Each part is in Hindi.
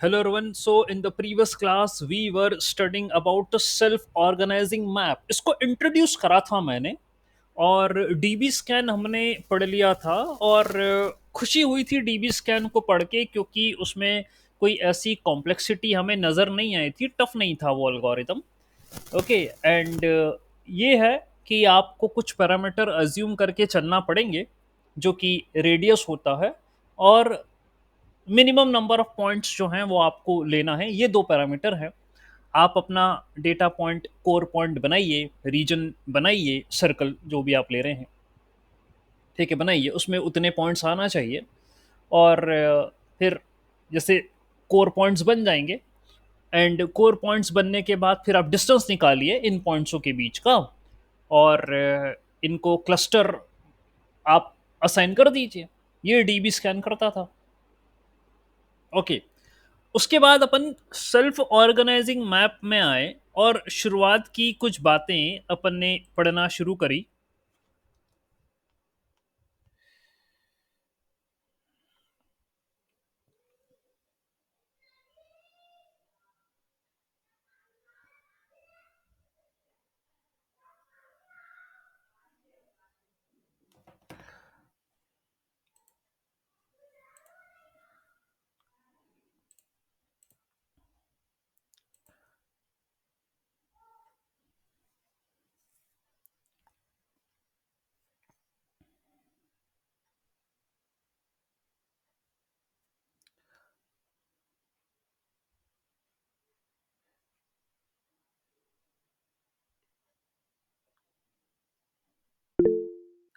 Hello everyone. So in the previous class we were studying about the self-organizing map. इसको इंट्रोड्यूस करा था मैंने और डीबी स्कैन हमने पढ़ लिया था और खुशी हुई थी डीबी स्कैन को पढ़ के क्योंकि उसमें कोई ऐसी कॉम्प्लेक्सिटी हमें नज़र नहीं आई थी, टफ नहीं था वो एल्गोरिदम। ओके एंड ये है कि आपको कुछ पैरामीटर अज्यूम करके चलना पड़ेंगे जो कि रेडियस होता है और मिनिमम नंबर ऑफ पॉइंट्स जो हैं वो आपको लेना है। ये दो पैरामीटर हैं। आप अपना डेटा पॉइंट कोर पॉइंट बनाइए, रीजन बनाइए, सर्कल जो भी आप ले रहे हैं, ठीक है, बनाइए, उसमें उतने पॉइंट्स आना चाहिए। और फिर जैसे कोर पॉइंट्स बन जाएंगे एंड कोर पॉइंट्स बनने के बाद फिर आप डिस्टेंस निकालिए इन पॉइंट्सों के बीच का और इनको क्लस्टर आप असाइन कर दीजिए। ये डीबी स्कैन करता था। ओके, उसके बाद अपन सेल्फ ऑर्गेनाइजिंग मैप में आए और शुरुआत की कुछ बातें अपन ने पढ़ना शुरू करी।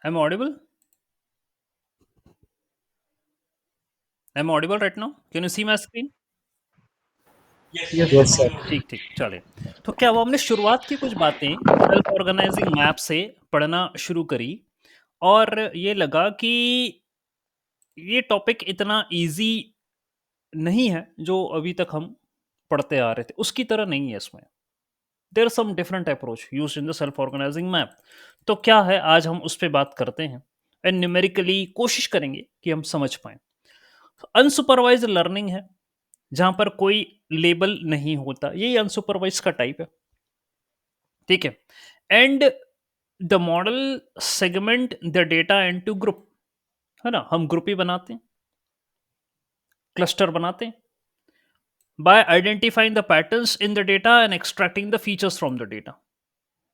I am audible? I am audible right now? Can you see my screen? Yes, sir. ठीक ठीक, चले। तो क्या वो हमने शुरुआत की कुछ बातें सेल्फ ऑर्गेनाइजिंग मैप से पढ़ना शुरू करी और ये लगा कि ये टॉपिक इतना इजी नहीं है जो अभी तक हम पढ़ते आ रहे थे, उसकी तरह नहीं है इसमें। There are some different approach use in the self organising map. तो क्या है, आज हम उस पर बात करते हैं एंड न्यूमेरिकली कोशिश करेंगे कि हम समझ पाए। अनसुपरवाइज लर्निंग है जहां पर कोई लेबल नहीं होता, यही अनसुपरवाइज का टाइप है। ठीक है, and the model segment the data into group, है ना, हम ग्रुप ही बनाते हैं, क्लस्टर बनाते हैं bye identifying the patterns in the data and extracting the features from the data.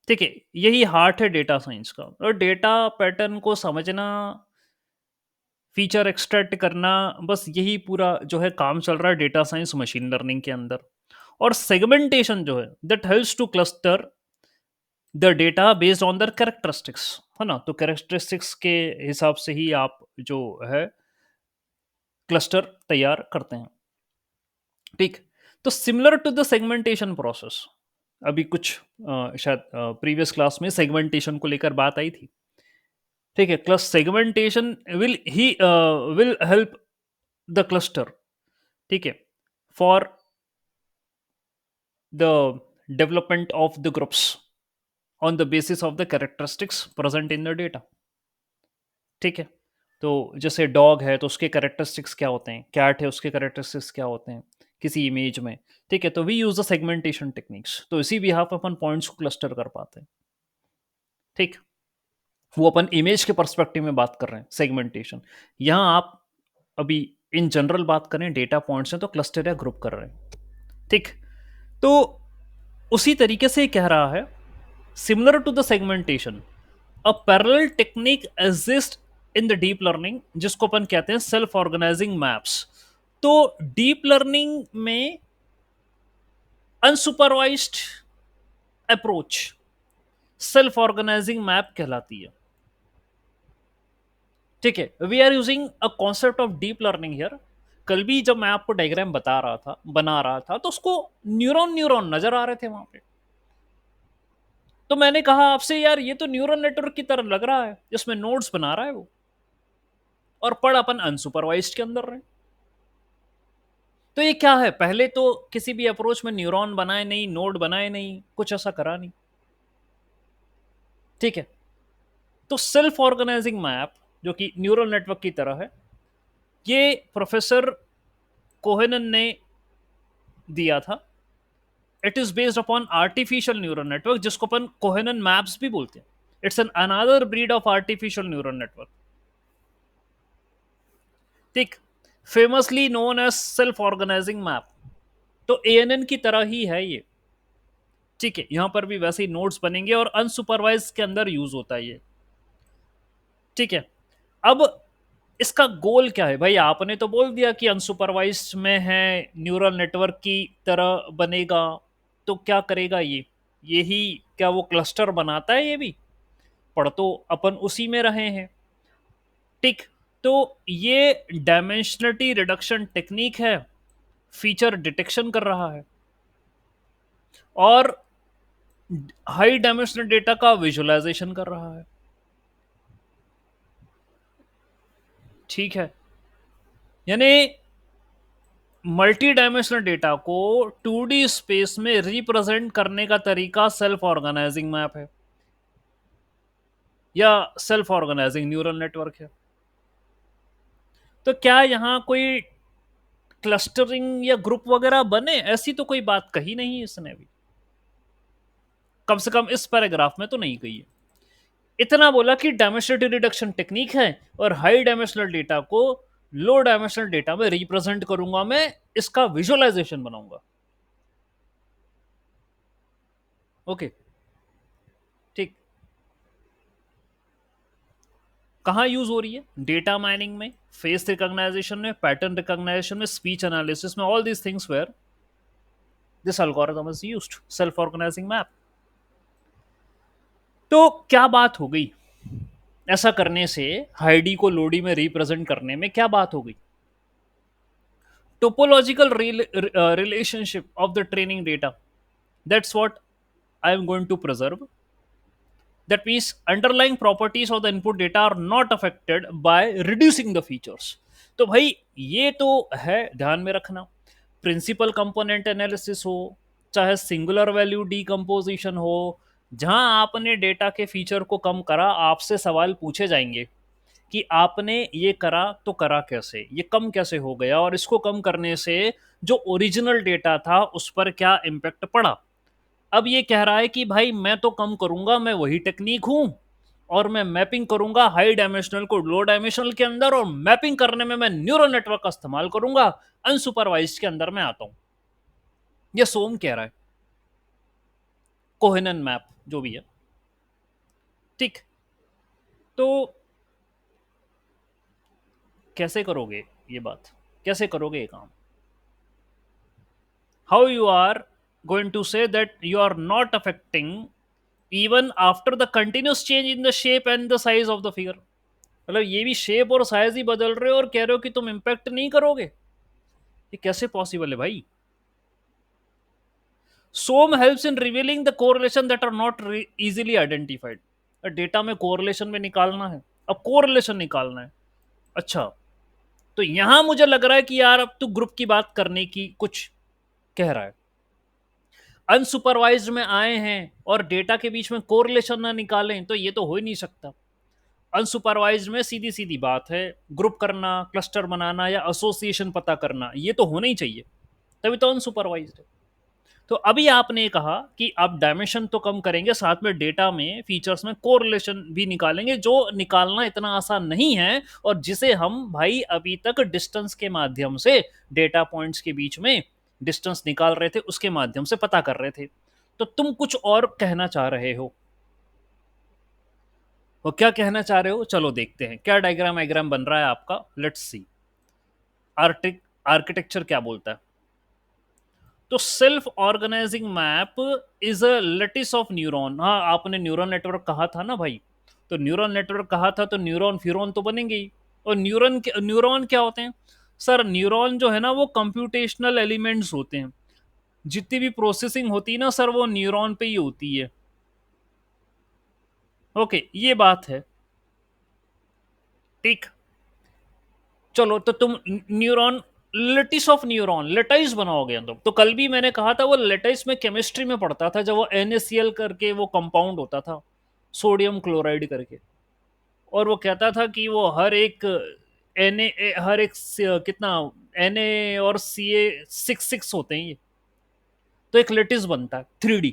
ठीक है, यही हार्ट है डेटा साइंस का। और डेटा पैटर्न को समझना, फीचर एक्सट्रैक्ट करना, बस यही पूरा जो है काम चल रहा है डेटा साइंस मशीन लर्निंग के अंदर। और सेगमेंटेशन जो है that helps to cluster the data based on their characteristics, है ना। तो कैरेक्टरिस्टिक्स के हिसाब से ही आप जो है क्लस्टर तैयार करते हैं। ठीक, तो similar to the segmentation process, अभी कुछ शायद प्रीवियस क्लास में सेगमेंटेशन को लेकर बात आई थी। ठीक है, class segmentation will help the cluster, ठीक है, for the development of the groups on the basis of the characteristics present in the data. ठीक है, तो जैसे डॉग है तो उसके कैरेक्टरिस्टिक्स क्या होते हैं, कैट है उसके कैरेक्टरिस्टिक्स क्या होते हैं किसी इमेज में। ठीक है, तो we use the segmentation techniques, तो इसी बिहाफ अपन पॉइंट्स को क्लस्टर कर पाते हैं। ठीक, वो अपन इमेज के पर्सपेक्टिव में बात कर रहे हैं सेगमेंटेशन। यहाँ आप अभी इन जनरल बात करें, डेटा पॉइंट्स हैं तो क्लस्टर या ग्रुप कर रहे हैं। ठीक, तो उसी तरीके से कह रहा है, similar to the segmentation a parallel technique exist in the deep learning जिसको अपन कहते हैं सेल्फ ऑर्गेनाइजिंग मैप्स। तो डीप लर्निंग में unsupervised approach self organising map कहलाती है। ठीक है, we are using a concept of deep learning here. कल भी जब मैं आपको डायग्राम बता रहा था, बना रहा था, तो उसको न्यूरॉन न्यूरॉन नजर आ रहे थे वहां पे। तो मैंने कहा आपसे, यार ये तो न्यूरल नेटवर्क की तरह लग रहा है, जिसमें नोड्स बना रहा है वो, और पढ़ अपन अनसुपरवाइज्ड के अंदर रहे। तो ये क्या है, पहले तो किसी भी अप्रोच में न्यूरॉन बनाए नहीं, नोड बनाए नहीं, कुछ ऐसा करा नहीं। ठीक है, तो सेल्फ ऑर्गेनाइजिंग मैप जो कि न्यूरल नेटवर्क की तरह है, ये प्रोफेसर कोहेनन ने दिया था, it is based upon artificial neural network, जिसको अपन कोहेनन मैप्स भी बोलते हैं. It's an another breed of artificial neural network. ठीक. Famously known as self organising map. तो एएनएन की तरह ही है ये. ठीक है, यहां पर भी वैसे ही नोड्स बनेंगे और अनसुपरवाइज के अंदर यूज होता है ये. ठीक है. अब इसका गोल क्या है भाई? आपने तो बोल दिया कि अनसुपरवाइज में है, न्यूरल नेटवर्क की तरह बनेगा. तो क्या करेगा ये? यही क्या वो क्लस्टर बनाता है? ये भी पढ़ तो अपन उसी में रहे हैं. ठीक. तो ये डायमेंशनलिटी रिडक्शन टेक्निक है, फीचर डिटेक्शन कर रहा है और हाई डायमेंशनल डेटा का विजुअलाइजेशन कर रहा है. ठीक है. यानी मल्टी डायमेंशनल डेटा को 2D स्पेस में रिप्रेजेंट करने का तरीका सेल्फ ऑर्गेनाइजिंग मैप है या सेल्फ ऑर्गेनाइजिंग न्यूरल नेटवर्क है. तो क्या यहां कोई क्लस्टरिंग या ग्रुप वगैरह बने? ऐसी तो कोई बात कही नहीं इसने भी, कम से कम इस पैराग्राफ में तो नहीं कही है. इतना बोला कि डायमेंशनलिटी रिडक्शन टेक्निक है और हाई डायमेंशनल डेटा को लो डायमेंशनल डेटा में रिप्रेजेंट करूंगा मैं, इसका विजुअलाइजेशन बनाऊंगा. ओके. ठीक. कहाँ यूज हो रही है? डेटा माइनिंग में, फेस रिकॉग्नाइजेशन में, पैटर्न रिकॉग्नाइजेशन में, स्पीच एनालिसिस में, all these things where this algorithm is used, self organising map. तो क्या बात हो गई ऐसा करने से? हाइडी को लोडी में रिप्रेजेंट करने में क्या बात हो गई? Topological relationship of the training data, that's what I am going to preserve. That means underlying properties of the input data are not affected by reducing the features. तो भाई ये तो है ध्यान में रखना. प्रिंसिपल कंपोनेंट एनालिसिस हो, चाहे सिंगुलर वैल्यू डीकम्पोजिशन हो, जहां आपने डेटा के फीचर को कम करा, आपसे सवाल पूछे जाएंगे कि आपने ये करा तो करा कैसे, ये कम कैसे हो गया, और इसको कम करने से जो ओरिजिनल डेटा था उस पर क्या इम्पैक्ट पड़ा. अब ये कह रहा है कि भाई मैं तो कम करूंगा, मैं वही टेक्निक हूं और मैं मैपिंग करूंगा हाई डायमेंशनल को लो डायमेंशनल के अंदर, और मैपिंग करने में मैं न्यूरल नेटवर्क का इस्तेमाल करूंगा. अनसुपरवाइज के अंदर मैं आता हूं. ये सोम कह रहा है, कोहेनन मैप जो भी है. ठीक. तो कैसे करोगे ये बात? कैसे करोगे ये काम? How you are going to say that you are not affecting even after the continuous change in the shape and the size of the figure? मतलब ये भी शेप और साइज ही बदल रहे हो और कह रहे हो कि तुम इंपैक्ट नहीं करोगे? ये कैसे पॉसिबल है भाई? SOM helps in revealing the correlation that are not easily identified. Data में कोरिलेशन में निकालना है, अब कोरिलेशन निकालना है. अच्छा, तो यहां मुझे लग रहा है कि यार अब तू ग्रुप की बात करने की कुछ कह रहा है. अनसुपरवाइज्ड में आए हैं और डेटा के बीच में कोरिलेशन ना निकालें तो ये तो हो ही नहीं सकता. अनसुपरवाइज्ड में सीधी सीधी बात है, ग्रुप करना, क्लस्टर बनाना या एसोसिएशन पता करना, ये तो होना ही चाहिए, तभी तो अनसुपरवाइज्ड है. तो अभी आपने कहा कि आप डायमेंशन तो कम करेंगे, साथ में डेटा में फीचर्स में कोरिलेशन भी निकालेंगे, जो निकालना इतना आसान नहीं है और जिसे हम भाई अभी तक डिस्टेंस के माध्यम से, डेटा पॉइंट्स के बीच में डिस्टेंस निकाल रहे थे, उसके माध्यम से पता कर रहे थे. तो तुम कुछ और कहना चाह रहे हो. वो क्या कहना चाह रहे हो? चलो देखते हैं क्या डायग्राम आइग्राम बन रहा है आपका. लेट्स सी आर्किटेक्चर क्या बोलता है. तो self organising map is a lattice of neuron. हाँ, आपने न्यूरल नेटवर्क कहा था ना भाई, तो न्यूरल नेटवर्क कहा था तो न्यूरॉन फिरॉन तो बनेंगे ही. और न्यूरॉन क्या होते हैं सर? न्यूरॉन जो है ना वो कंप्यूटेशनल एलिमेंट्स होते हैं. जितनी भी प्रोसेसिंग होती है ना सर, वो न्यूरॉन पे ही होती है. ओके, ये बात है. ठीक. चलो, तो तुम neuron, lattice of neuron, lattice बनाओगे तुम. तो कल भी मैंने कहा था वो लेटाइस में केमिस्ट्री में पढ़ता था, जब वो NaCl करके वो कंपाउंड होता था, सोडियम क्लोराइड करके. और वो कहता था कि वो हर एक Na, हर एक कितना Na और Ca 6 6 होते हैं ये. तो एक लेटिस बनता है 3D।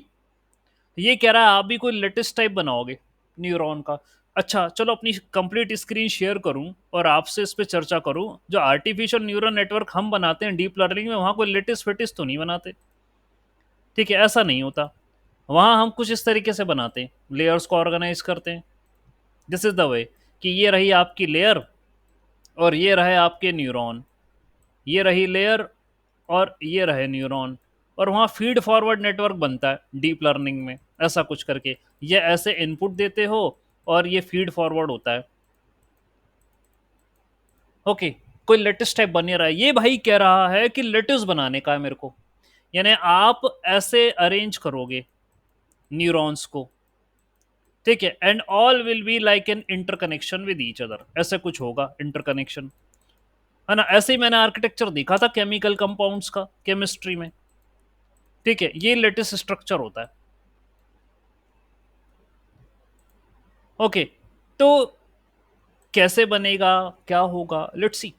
ये कह रहा है आप भी कोई लेटेस्ट टाइप बनाओगे न्यूरॉन का। अच्छा चलो अपनी कंप्लीट स्क्रीन शेयर करूं और आपसे इस पे चर्चा करूं। जो आर्टिफिशियल न्यूरल नेटवर्क हम बनाते हैं डीप लर्निंग में, वहां कोई लेटेस्ट फिटिस्ट तो नहीं बनाते। ठीक है, ऐसा नहीं होता। वहां हम कुछ इस तरीके से बनाते हैं, लेयर्स को ऑर्गेनाइज करते हैं। दिस इज द वे कि ये रही आपकी लेयर और ये रहे आपके न्यूरॉन, ये रही लेयर और ये रहे न्यूरॉन, और वहाँ फीड फॉरवर्ड नेटवर्क बनता है डीप लर्निंग में, ऐसा कुछ करके। ये ऐसे इनपुट देते हो और ये फीड फॉरवर्ड होता है। ओके, कोई लेटेस्ट टाइप बन नहीं रहा है। ये भाई कह रहा है कि लेटेस्ट बनाने का है मेरे को, यानी आप ऐसे अरेंज करोगे न्यूरॉन्स को। ठीक है, and all will be like an interconnection with each other, ऐसे कुछ होगा इंटरकनेक्शन, है ना। ऐसे ही मैंने आर्किटेक्चर देखा था केमिकल कंपाउंड्स का केमिस्ट्री में। ठीक है, ये लेटेस्ट स्ट्रक्चर होता है। ओके, तो कैसे बनेगा, क्या होगा, लेट्स सी।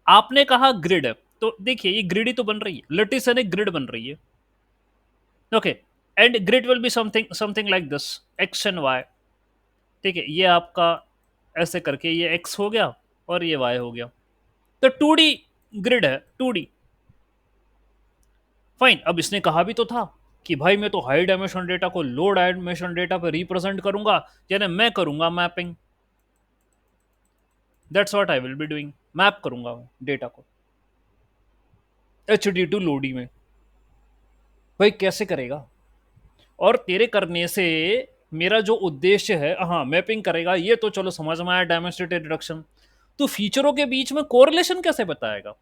आपने कहा ग्रिड है, तो देखिए ये ग्रिड ही तो बन रही है, लेटिस यानी ग्रिड बन रही है। Okay, and grid will be something something like this, X and Y. ठीक है, ये आपका ऐसे करके ये एक्स हो गया और ये वाई हो गया। तो 2D ग्रिड है, 2D। फाइन, अब इसने कहा भी तो था कि भाई मैं तो हाई डायमेंशन डेटा को लो डायमेंशन डेटा पे रिप्रेजेंट करूंगा, यानी मैं करूंगा mapping. That's what I will be doing, map करूंगा डेटा को एच डी टू लोडी में। भाई कैसे करेगा, और तेरे करने से मेरा जो उद्देश्य है, हाँ मैपिंग करेगा, ये तो चलो समझ में आया, डायमेंसिटी रिडक्शन। तो फीचरों के बीच में कोरिलेशन कैसे बताएगा।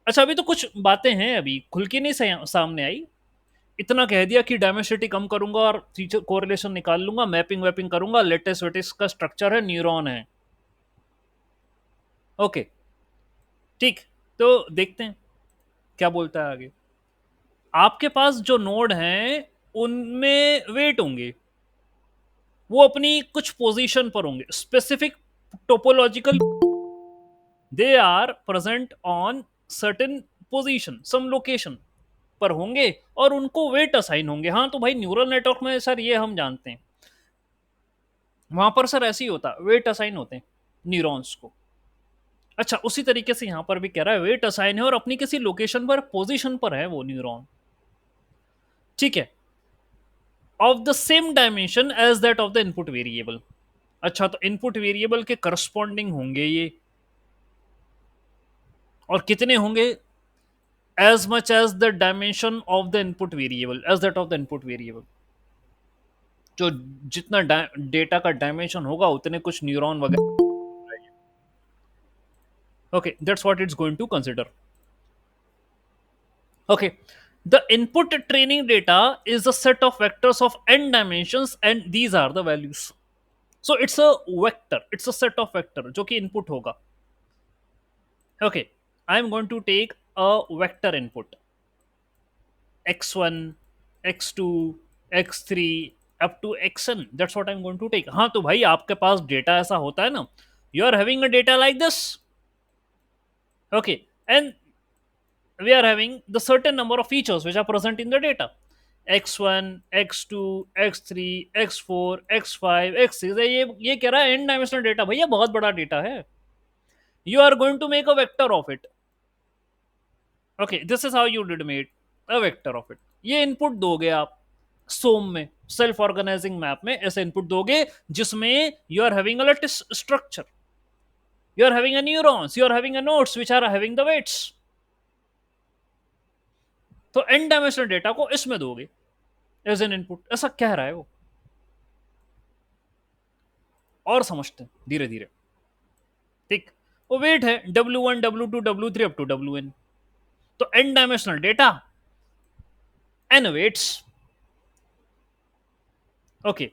अच्छा अभी तो कुछ बातें हैं अभी खुल के नहीं सामने आई। इतना कह दिया कि डायमेंसिटी कम करूंगा और फीचर कोरिलेशन निकाल लूंगा, मैपिंग वैपिंग करूंगा, लेटेस्ट वेटेस्ट का स्ट्रक्चर है, न्यूरॉन है। ओके, ठीक, तो देखते हैं क्या बोलता है आगे। आपके पास जो नोड हैं उनमें वेट होंगे, वो अपनी कुछ पोजीशन पर होंगे, specific topological, they are present on certain position, some location पर होंगे, और उनको वेट असाइन होंगे। हाँ तो भाई न्यूरल नेटवर्क में सर ये हम जानते हैं, वहां पर सर ऐसे ही होता, वेट असाइन होते हैं न्यूरॉन्स को। अच्छा उसी तरीके से यहां पर भी कह रहा है वेट असाइन है और अपनी किसी लोकेशन पर, पोजीशन पर है वो न्यूरॉन। ठीक है, of the same dimension as that of the input variable. अच्छा तो इनपुट वेरिएबल के करस्पॉन्डिंग होंगे ये, और कितने होंगे, as much as the dimension of the input variable, as that of the input variable. जो जितना डेटा का डायमेंशन होगा उतने कुछ न्यूरॉन वगैरह। Okay, that's what it's going to consider. Okay, the input training data is a set of vectors of n dimensions and these are the values. So it's a vector, it's a set of vector जो कि input होगा। Okay, I am going to take a vector input x1, x2, x3 up to xn, that's what I'm going to take। हाँ तो भाई आपके पास डेटा ऐसा होता है ना, you are having a data like this। Okay, and we are having the certain number of features which are present in the data, x1, x2, x3, x4, x5, x6। ये कह रहा है n डायमेंशनल डेटा, भैया बहुत बड़ा डेटा है। You are going to make a vector of it. Okay, this is how you did made a vector of it. ये इनपुट दोगे आप सोम में, सेल्फ ऑर्गेनाइजिंग मैप में ऐसे इनपुट दोगे जिसमें you are having a lattice structure, you are having a neurons, you are having a nodes which are having the weights. तो n डायमेंशनल डेटा को इसमें दोगे एज एन इनपुट, ऐसा कह रहा है वो। और समझते हैं धीरे धीरे। ठीक, वो वेट है W1, W2, W3 up to WN। तो n dimensional data, n weights. Okay,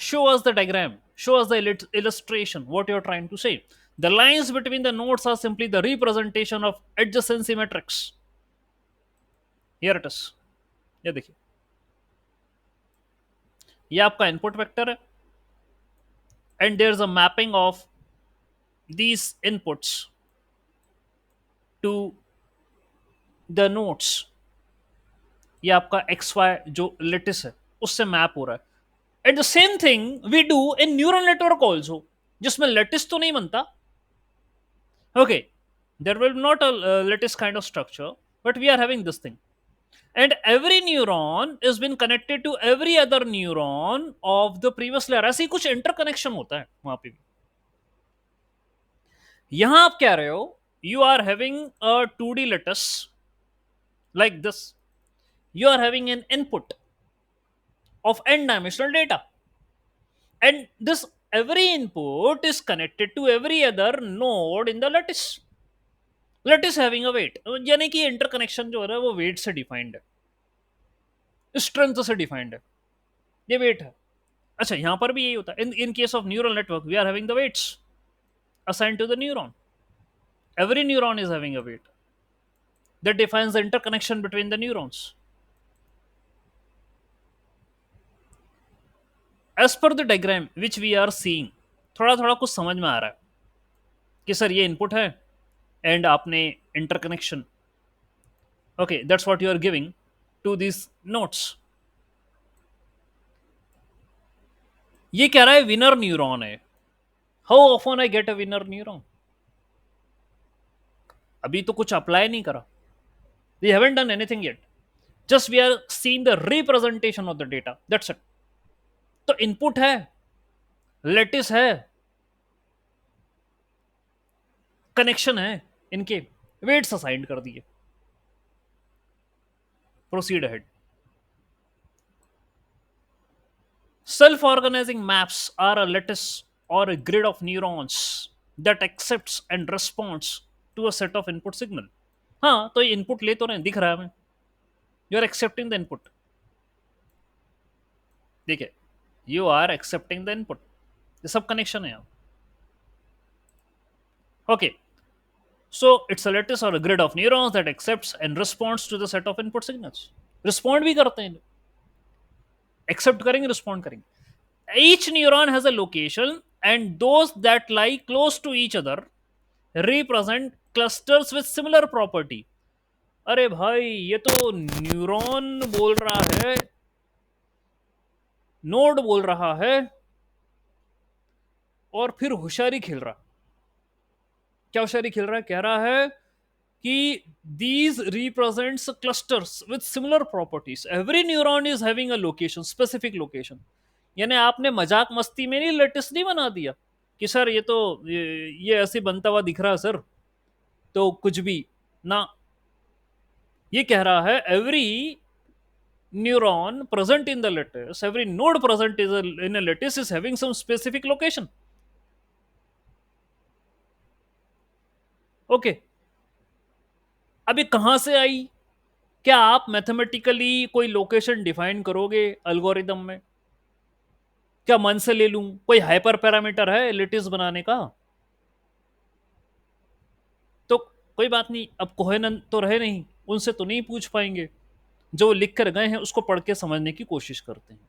show us the diagram, show us the illustration, what you're trying to say। The lines between the nodes are simply the representation of adjacency matrix। Here it is, ये देखिए, ये आपका इनपुट वेक्टर है, and there's a mapping of these inputs to the nodes। ये आपका एक्स वाई जो लेटिस है उससे मैप हो रहा है। At the same thing we do in neural network also, जिसमें लेटिस तो नहीं बनता। Okay, there will not a lattice kind of structure, but we are having this thing, and every neuron is been connected to every other neuron of the previous layer। ऐसे ही कुछ इंटरकनेक्शन होता है वहां पे भी। यहां आप कह रहे हो you are having a 2D lattice like this, you are having an input of n dimensional data, and this every input is connected to every other node in the lattice having a weight, यानी कि इंटरकनेक्शन जो हो रहा है वो वेट से डिफाइंड है, स्ट्रेंथ से डिफाइंड है, ये वेट है। अच्छा, यहां पर भी यही होता है। In case of neural network we are having the weights assigned to the neuron, every neuron is having a weight that defines the interconnection between the neurons as per the diagram which we are seeing। थोड़ा थोड़ा कुछ समझ में आ रहा है कि सर ये इनपुट है एंड आपने interconnection, okay that's what you are giving to this nodes. ये कह रहा है विनर न्यूरॉन है, how often I get a winner neuron. अभी तो कुछ अप्लाई नहीं करा, we haven't done anything yet, just we are seeing the representation of the data, that's it. तो इनपुट है, लेटिस है, कनेक्शन है, इनके वेट्स असाइन कर दिए। Proceed ahead. Self organising maps are a lattice or a grid of neurons that accepts and responds to a set of input signal। हाँ, तो ये इनपुट ले तो रहे, दिख रहा है हमें, you are accepting the input, देखिए you are accepting the input, ये सब कनेक्शन है यहाँ। Okay, so it's a lattice or a grid of neurons that accepts and responds to the set of input signals। Respond भी करते हैं, एक्सेप्ट करेंगे, रिस्पॉन्ड करेंगे। each neuron has a location and those that lie close to each other represent clusters with similar property। अरे भाई ये तो न्यूरॉन बोल रहा है, नोड बोल रहा है, और फिर होशियारी खेल रहा। क्या होशियारी खेल रहा है? कह रहा है कि these represents clusters with similar properties, every neuron is having a location, specific location। यानी आपने मजाक मस्ती में नहीं लेटेस्ट नहीं बना दिया कि सर ये तो ये ऐसे बनता हुआ दिख रहा है सर, तो कुछ भी ना। ये कह रहा है every neuron present in the lattice, every node present in a lattice is having some specific location। Okay, अब ये कहां से आई? क्या आप मैथमेटिकली कोई लोकेशन डिफाइन करोगे एल्गोरिदम में? क्या मन से ले लूं? कोई हाइपर पैरामीटर है लेटिस बनाने का? तो कोई बात नहीं, अब कोहेनन तो रहे नहीं, उनसे तो नहीं पूछ पाएंगे, जो लिख कर गए हैं उसको पढ़ के समझने की कोशिश करते हैं।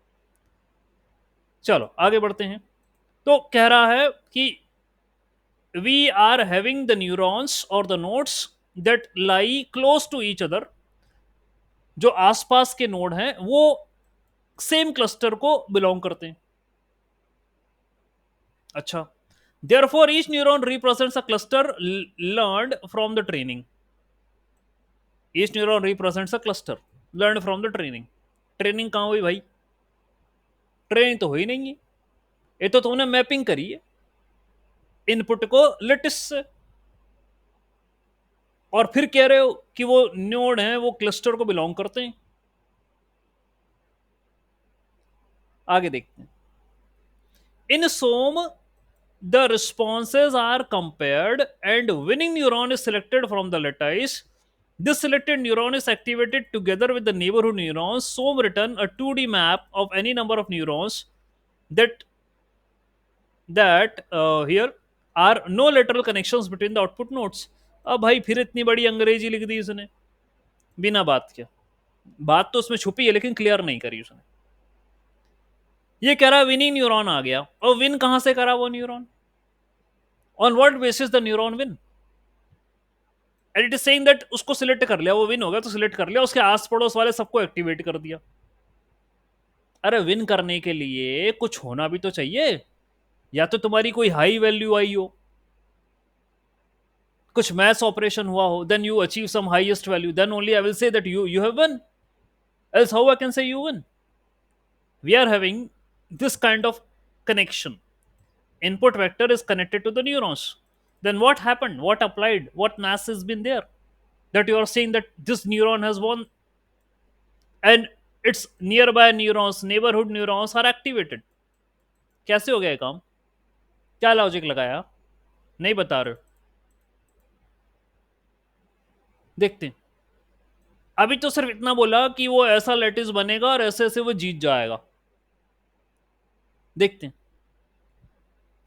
चलो आगे बढ़ते हैं। तो कह रहा है कि we are having the neurons और the nodes that lie close to each other, जो आसपास के नोड हैं वो सेम क्लस्टर को बिलोंग करते हैं। अच्छा, therefore each neuron represents a cluster learned from the training। each neuron represents a cluster learned from the training। Training कहां हुई भाई? ट्रेनिंग तो हुई नहीं है, ये तो तुमने मैपिंग करी है इनपुट को लेटिस से, और फिर कह रहे हो कि वो नोड हैं वो क्लस्टर को बिलोंग करते हैं। आगे देखते हैं। इन सोम the responses are compared and winning neuron is selected from the lattice। This selected neuron is activated together with the neighborhood neurons, so return a 2D map of any number of neurons that here are no lateral connections between the output nodes। अब भाई फिर इतनी बड़ी अंग्रेजी लिख दी इसने बिना बात के, बात तो उसमें छुपी है लेकिन क्लियर नहीं करी उसने। ये कह रहा विनिंग न्यूरॉन आ गया, और विन कहां से करा वो neuron? On what basis the neuron win? And it is saying that उसको सिलेक्ट कर लिया, वो विन हो गया तो सिलेक्ट कर लिया, उसके आस पड़ोस वाले सबको एक्टिवेट कर दिया। अरे विन करने के लिए कुछ होना भी तो चाहिए, या तो तुम्हारी कोई हाई वैल्यू आई हो, कुछ मैथ्स ऑपरेशन हुआ हो, then you achieve some highest value, then only I will say that you have won, else how I can say you win? We are having this kind of connection. Input vector is connected to the neurons. Then what happened, what applied, what mass has been there, that you are saying that this neuron has won, and its nearby neurons, neighborhood neurons are activated? कैसे हो गया ये काम? क्या लॉजिक लगाया? नहीं बता रहे हो? देखते हैं। अभी तो सिर्फ इतना बोला कि वो ऐसा लेटिस बनेगा और ऐसे ऐसे वो जीत जाएगा। देखते हैं।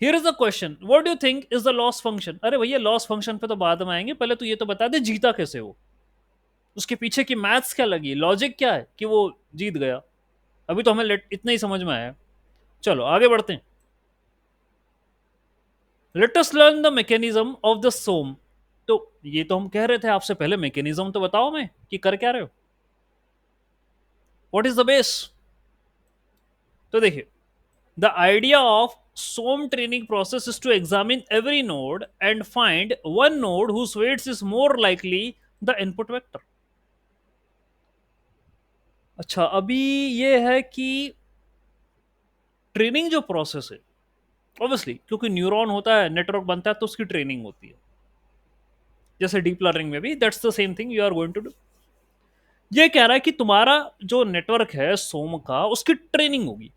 Here is the question, what do you think is the loss function? अरे भैया लॉस फंक्शन पे तो बाद में आएंगे, पहले तो ये तो बता दे जीता कैसे वो, उसके पीछे की मैथ्स क्या लगी, लॉजिक क्या है कि वो जीत गया। अभी तो हमें इतना ही समझ में आया। चलो आगे बढ़ते हैं। Let us learn the mechanism of the SOM. तो ये तो हम कह रहे थे आपसे, पहले मैकेनिज्म तो बताओ मैं कि कर क्या रहे हो, व्हाट इज द बेस। तो देखिए, the idea of SOM training process is to examine every node and find one node whose weights is more likely the input vector. अच्छा, अभी ये है कि ट्रेनिंग जो प्रोसेस है, ऑब्वियसली क्योंकि न्यूरॉन होता है, नेटवर्क बनता है, तो उसकी ट्रेनिंग होती है। जैसे डीप लर्निंग में भी that's the same thing you are going to do. ये कह रहा है कि तुम्हारा जो नेटवर्क है सोम का, उसकी ट्रेनिंग होगी,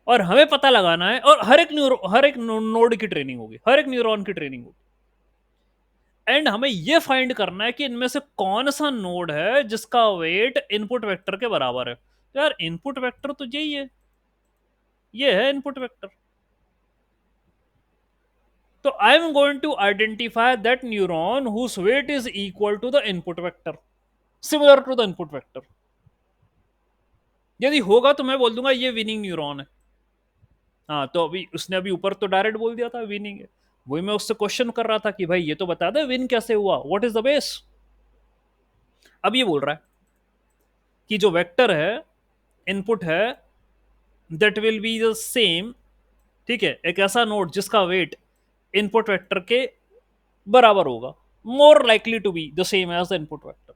और हमें पता लगाना है, और हर एक नोड की ट्रेनिंग होगी, हर एक न्यूरॉन की ट्रेनिंग होगी, एंड हमें यह फाइंड करना है कि इनमें से कौन सा नोड है जिसका वेट इनपुट वेक्टर के बराबर है। तो यार इनपुट वेक्टर तो यही है, ये है इनपुट वेक्टर। तो I am going to identify that neuron whose weight is equal to the input vector, similar to the input vector. यदि होगा तो मैं बोल दूंगा ये विनिंग न्यूरॉन है। हाँ, तो अभी उसने अभी ऊपर तो डायरेक्ट बोल दिया था विनिंग है, वही मैं उससे क्वेश्चन कर रहा था कि भाई ये तो बता दे विन कैसे हुआ, व्हाट इज द बेस। अब ये बोल रहा है कि जो वेक्टर है, इनपुट है, that will be the same. ठीक है, एक ऐसा नोड जिसका वेट इनपुट वेक्टर के बराबर होगा, more likely to be the same as the input vector.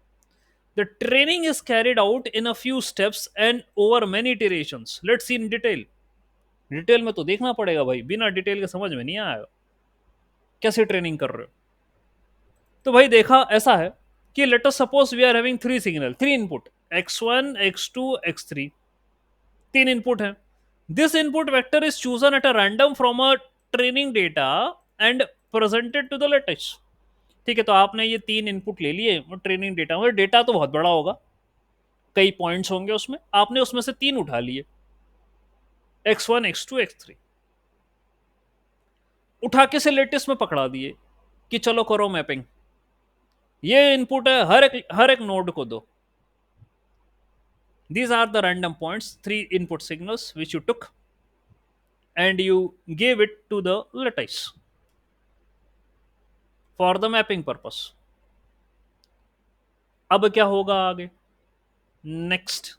The training is carried out in a few steps and over many iterations. Let's see in detail. Detail में तो देखना पड़ेगा भाई, बिना डिटेल के समझ में नहीं आएगा कैसे ट्रेनिंग कर रहे हो। तो भाई देखा ऐसा है कि let us suppose we are having three signal, three input, x1 x2 x3, तीन इनपुट है। This input vector is chosen at a random from a training data and presented to the lattice. ठीक है, तो आपने ये तीन इनपुट ले लिए और ट्रेनिंग डेटा में, डेटा तो बहुत बड़ा होगा, कई पॉइंट्स होंगे उसमें, आपने उसमें से तीन उठा लिए, x1 x2 x3, उठा के से लेटेस्ट में पकड़ा दिए कि चलो करो मैपिंग, ये इनपुट है, हर एक नोड को दो। These are the random points, three input signals which you took and you gave it to the lattice for the mapping purpose. अब क्या होगा आगे? Next,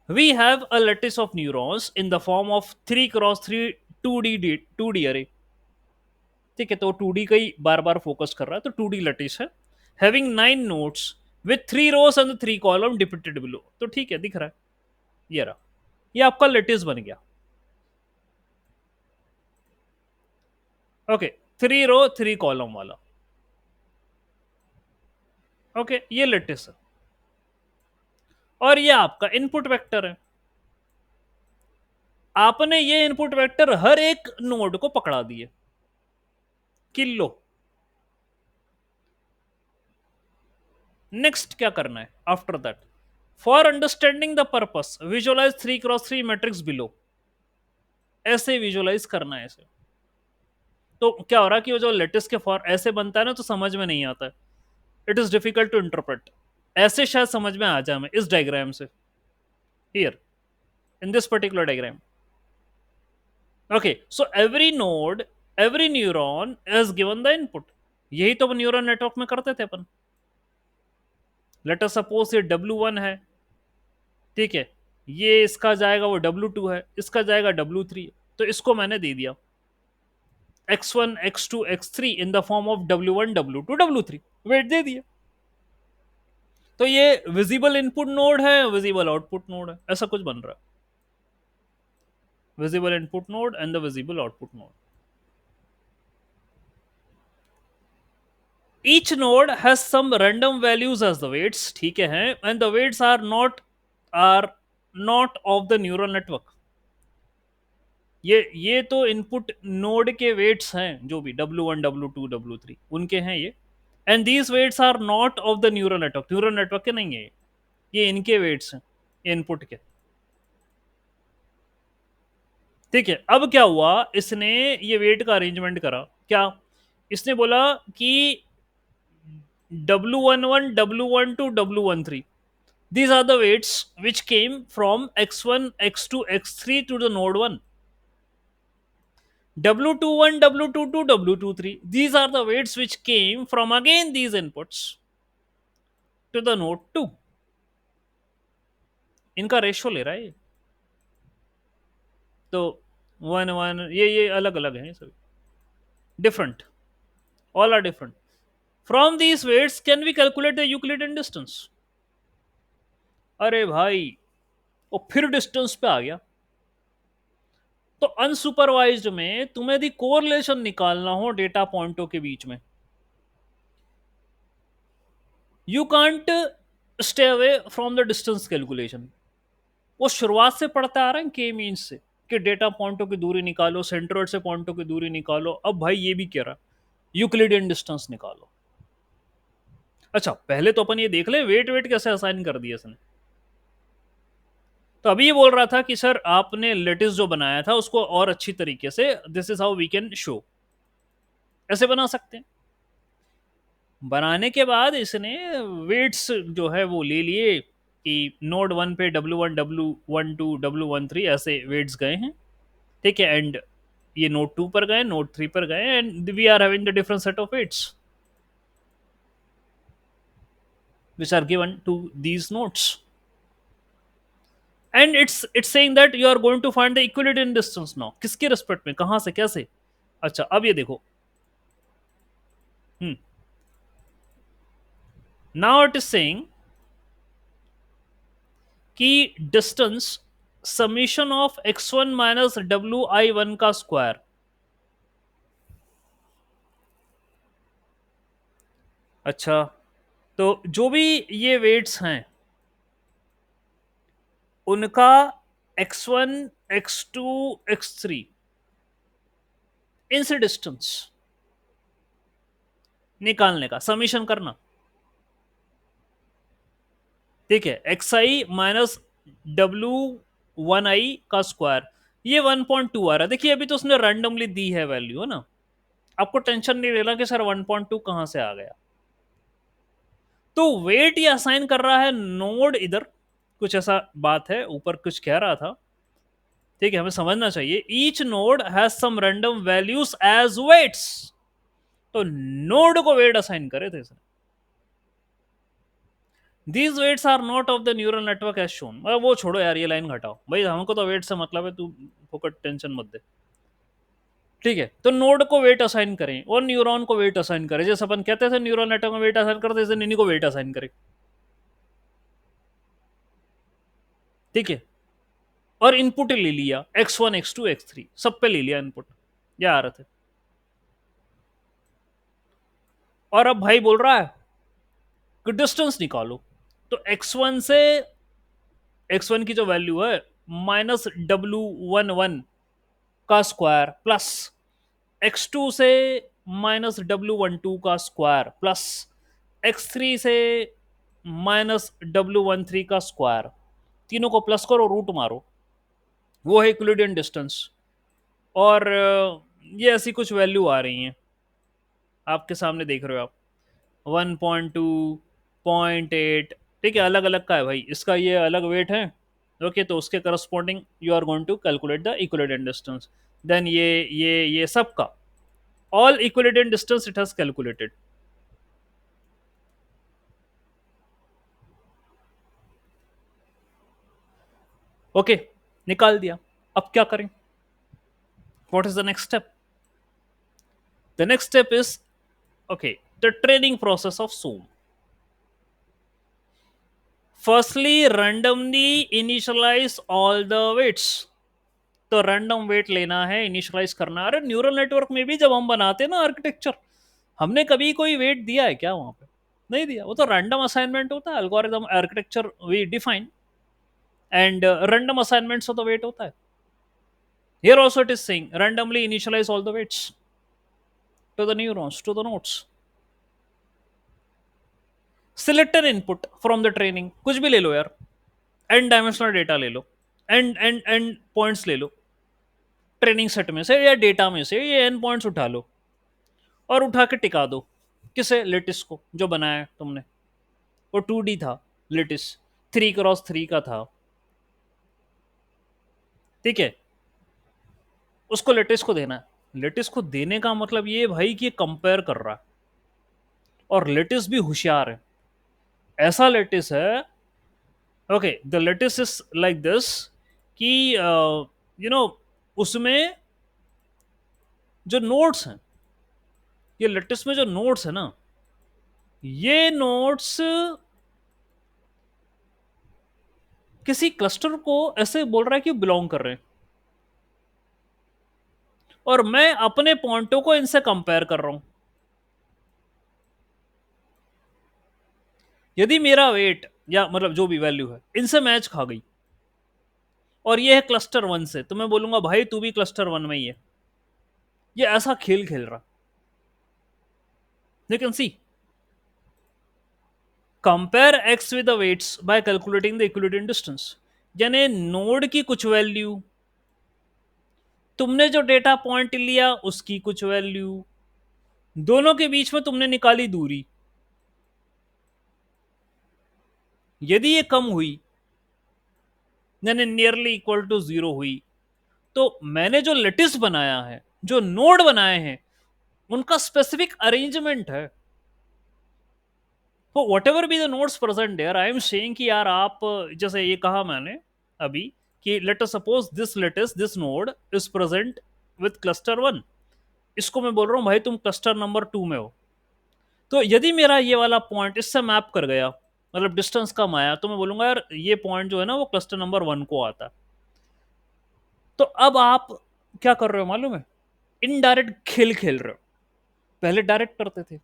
we have a lattice of neurons in the form of 3 cross 3 2D array. ठीक है, तो 2D का ही बार बार फोकस कर रहा है, तो 2D लैटिस है, having 9 nodes with 3 rows and 3 column depicted below। तो ठीक है, दिख रहा है, ये रहा, ये आपका लैटिस बन गया। ओके, 3 रो 3 कॉलम वाला, ओके, ये लैटिस है, और ये आपका इनपुट वेक्टर है। आपने ये इनपुट वेक्टर हर एक नोड को पकड़ा दिए कि लो। नेक्स्ट क्या करना है after that? For understanding the purpose visualize 3 cross 3 matrix below. ऐसे विजुअलाइज करना है ऐसे। तो क्या हो रहा है कि वो जो लेटेस्ट के फॉर ऐसे बनता है ना, तो समझ में नहीं आता है, it is difficult to interpret. ऐसे शायद समझ में आ जाए हमें इस डायग्राम से, here in this particular diagram. Okay, so every node every neuron is given the input. यही तो न्यूरल नेटवर्क में करते थे अपन। लेट अस सपोज ये W1 है, ठीक है, ये इसका जाएगा वो W2 है, इसका जाएगा W3, तो इसको मैंने दे दिया x1 x2 x3 in the form of W1 W2 W3, weight दे दिया। तो ये विजिबल इनपुट नोड है, विजिबल आउटपुट नोड है, ऐसा कुछ बन रहा है, visible input node and the visible output node. Each node has some random values as the weights, ठीक है, and the weights are not of the neural network. ये तो इनपुट नोड के वेट्स हैं, जो भी W1 W2 W3 उनके हैं ये, and these weights are not of the neural network, neural network के नहीं है ये इनके वेट्स हैं इनपुट के। ठीक है, अब क्या हुआ, इसने ये वेट का अरेंजमेंट करा क्या, इसने बोला कि W11 W12 W13, these are the weights which came from x1 x2 x3 to the node 1. W21 W22 W23, these are the weights which came from again these inputs to the node 2. इनका रेशियो ले रहा है ये। तो 1 1 ये अलग अलग हैं सभी, different, all are different. From these weights can we calculate the Euclidean distance? अरे भाई, वो फिर डिस्टेंस पे आ गया। तो अनसुपरवाइज्ड में तुम्हें यदि कोरिलेशन निकालना हो डेटा पॉइंटों के बीच में, you can't stay away from the distance calculation. वो शुरुआत से पढ़ते आ रहे हैं के मीन्स से कि डेटा पॉइंटों की दूरी निकालो, सेंट्रोइड से पॉइंटों की दूरी निकालो। अब भाई ये भी कह रहा यूक्लिडियन डिस्टेंस निकालो। अच्छा, पहले तो अपन ये देख ले वेट वेट कैसे असाइन कर दिया इसने। तो अभी ये बोल रहा था कि सर आपने लेटिस जो बनाया था उसको और अच्छी तरीके से, this is how we can show, ऐसे बना सकते हैं। बनाने के बाद इसने वेट्स जो है वो ले लिए कि नोड 1 पे W1 W12 W13 ऐसे वेट्स गए हैं, ठीक है, एंड ये नोड 2 पर गए, नोड 3 पर गए, and we are having the different set of weights which are given to these nodes, and it's saying that you are going to find the equilibrium distance now, किसके रिस्पेक्ट में, कहां से, कैसे। अच्छा, अब ये देखो, now it is saying कि distance summation of x1 minus WI1 का स्क्वायर। अच्छा, तो जो भी ये वेट्स हैं उनका x1 x2 x3 इनसे डिस्टेंस निकालने का, समीशन करना, ठीक है, xi माइनस W1i का स्क्वायर, ये 1.2 आ रहा है। देखिए अभी तो उसने रैंडमली दी है वैल्यू, है ना, आपको टेंशन नहीं लेना कि सर 1.2 कहां से आ गया। तो वेट ये असाइन कर रहा है नोड इधर, कुछ ऐसा बात है, ऊपर कुछ कह रहा था, ठीक है, हमें समझना चाहिए। Each node has some random values as weights, तो नोड को वेट असाइन करे थे इसने। These weights are not of the neural network as shown. वो छोड़ो यार, ये लाइन घटाओ भाई, हमको तो वेट से मतलब है, तू फोकट टेंशन मत दे, ठीक है। तो नोड को वेट असाइन करें और न्यूरॉन को वेट असाइन करें, जैसे अपन कहते थे न्यूरल नेटवर्क में वेट असाइन करते, जैसे इन्हीं को वेट असाइन करें, ठीक है। और इनपुट ले लिया x1 x2 x3 सब पे ले लिया इनपुट, ये आ रहे थे। और अब भाई बोल रहा है कि डिस्टेंस निकालो, तो x1 की जो वैल्यू है माइनस W11 का स्क्वायर प्लस x2 से माइनस W12 का स्क्वायर प्लस x3 से माइनस W13 का स्क्वायर, तीनों को प्लस करो, रूट मारो, वो है यूक्लिडियन डिस्टेंस। और ये ऐसी कुछ वैल्यू आ रही हैं, आपके सामने देख रहे हो आप, 1.2 0.8, ठीक है, अलग अलग का है भाई, इसका ये अलग वेट है, ओके, तो उसके corresponding you are going to calculate the equilibrium distance. Then ये सब का All Euclidean distance it has calculated. Okay, निकाल दिया. अब क्या करें? What is the next step? The next step is, okay, the training process of Zoom. Firstly, randomly initialize all the weights. तो रैंडम वेट लेना है, इनिशियलाइज करना है. अरे न्यूरल नेटवर्क में भी जब हम बनाते हैं ना आर्किटेक्चर, हमने कभी कोई वेट दिया है क्या वहां पे? नहीं दिया. वो तो रैंडम असाइनमेंट होता है. Algorithm architecture we define and random assignments of the weight होता है. Here also it is saying randomly initialize all the weights to the neurons, to the nodes. Select an input from the training. कुछ भी ले लो यार. n डायमेंशनल डेटा ले लो. n पॉइंट्स ले लो ट्रेनिंग सेट में से या डेटा में से. ये n पॉइंट्स उठा लो और उठा के टिका दो. किसे? लेटिस को, जो बनाया है तुमने. वो 2D था लेटिस, 3x3 का था. ठीक है, उसको लेटिस को देना है. लेटिस को देने का मतलब ये भाई कि कंपेयर कर रहा है, और लेटिस भी होशियार है. ऐसा लेटिस है. Okay, the lattice is like this कि यू नो उसमें जो नोट्स हैं, ये लेटिस में जो नोट्स है ना, ये नोट्स किसी क्लस्टर को ऐसे बोल रहा है कि बिलोंग कर रहे हैं, और मैं अपने पॉइंटों को इनसे कंपेयर कर रहा हूं. यदि मेरा वेट या मतलब जो भी वैल्यू है इनसे मैच खा गई और ये है क्लस्टर 1 से, तो मैं बोलूंगा भाई तू भी क्लस्टर 1 में ही है. ये ऐसा खेल खेल रहा. You can see, compare X with the weights by calculating the equilibrium distance. यानी नोड की कुछ वैल्यू, तुमने जो डेटा पॉइंट लिया उसकी कुछ वैल्यू, दोनों के बीच में तुमने निकाली दूरी. यदि ये कम हुई यानी नियरली इक्वल टू 0 हुई, तो मैंने जो लेटिस बनाया है, जो नोड बनाए हैं, उनका स्पेसिफिक अरेंजमेंट है. तो whatever be the nodes present there, I am saying कि यार आप, जैसे ये कहा मैंने अभी कि let us suppose this lattice, this node is present with cluster 1. इसको मैं बोल रहा हूं भाई तुम क्लस्टर नंबर 2 में हो. तो यदि मेरा ये वाला पॉइंट इससे मैप कर गया, मतलब डिस्टेंस कम आया, तो मैं बोलूंगा यार ये पॉइंट जो है ना वो क्लस्टर नंबर 1 को आता है. तो अब आप क्या कर रहे हो मालूम है? इनडायरेक्ट खेल खेल रहे हो. पहले डायरेक्ट करते थे,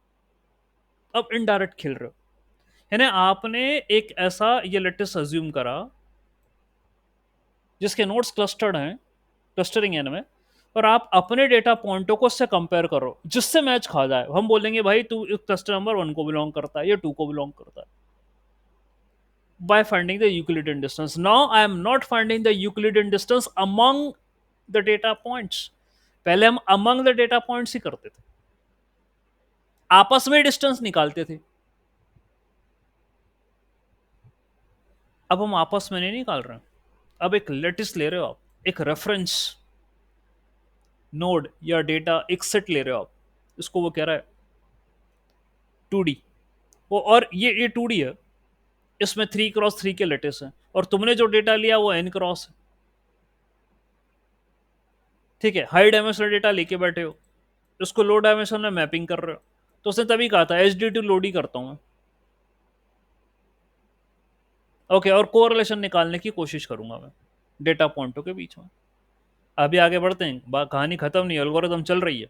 अब इनडायरेक्ट खेल रहे हो. यानी आपने एक ऐसा ये लेटिस अज्यूम करा जिसके नोड्स क्लस्टर्ड हैं, क्लस्टरिंग है में, और आप अपने डेटा पॉइंटों को उससे कंपेयर करो जिससे मैच खा जाए. हम बोलेंगे भाई तू क्लस्टर नंबर 1 को बिलोंग करता है, ये 2 को बिलोंग करता है. By finding the Euclidean distance. Now I am not finding the Euclidean distance among the data points. पहले हम among the data points ही करते थे, आपस में डिस्टेंस निकालते थे. अब हम आपस में नहीं निकाल रहे हैं. अब एक लेटिस ले रहे हो आप, एक रेफरेंस नोड या डेटा, एक सेट ले रहे हो आप. इसको वो कह रहा है 2D. वो और ये 2D है, इसमें 3x3 के लेटिस हैं, और तुमने जो डेटा लिया वो n क्रॉस है. ठीक है, हाई डायमेंशनल डेटा लेके बैठे हो, उसको लो डायमेंशन में मैपिंग कर रहे हो. तो उसने तभी कहा था HDT लोड ही करता हूं मैं. ओके, और कोरिलेशन निकालने की कोशिश करूंगा मैं डेटा पॉइंटों के बीच में. अभी आगे बढ़ते हैं, कहानी खत्म नहीं, एल्गोरिथम चल रही है.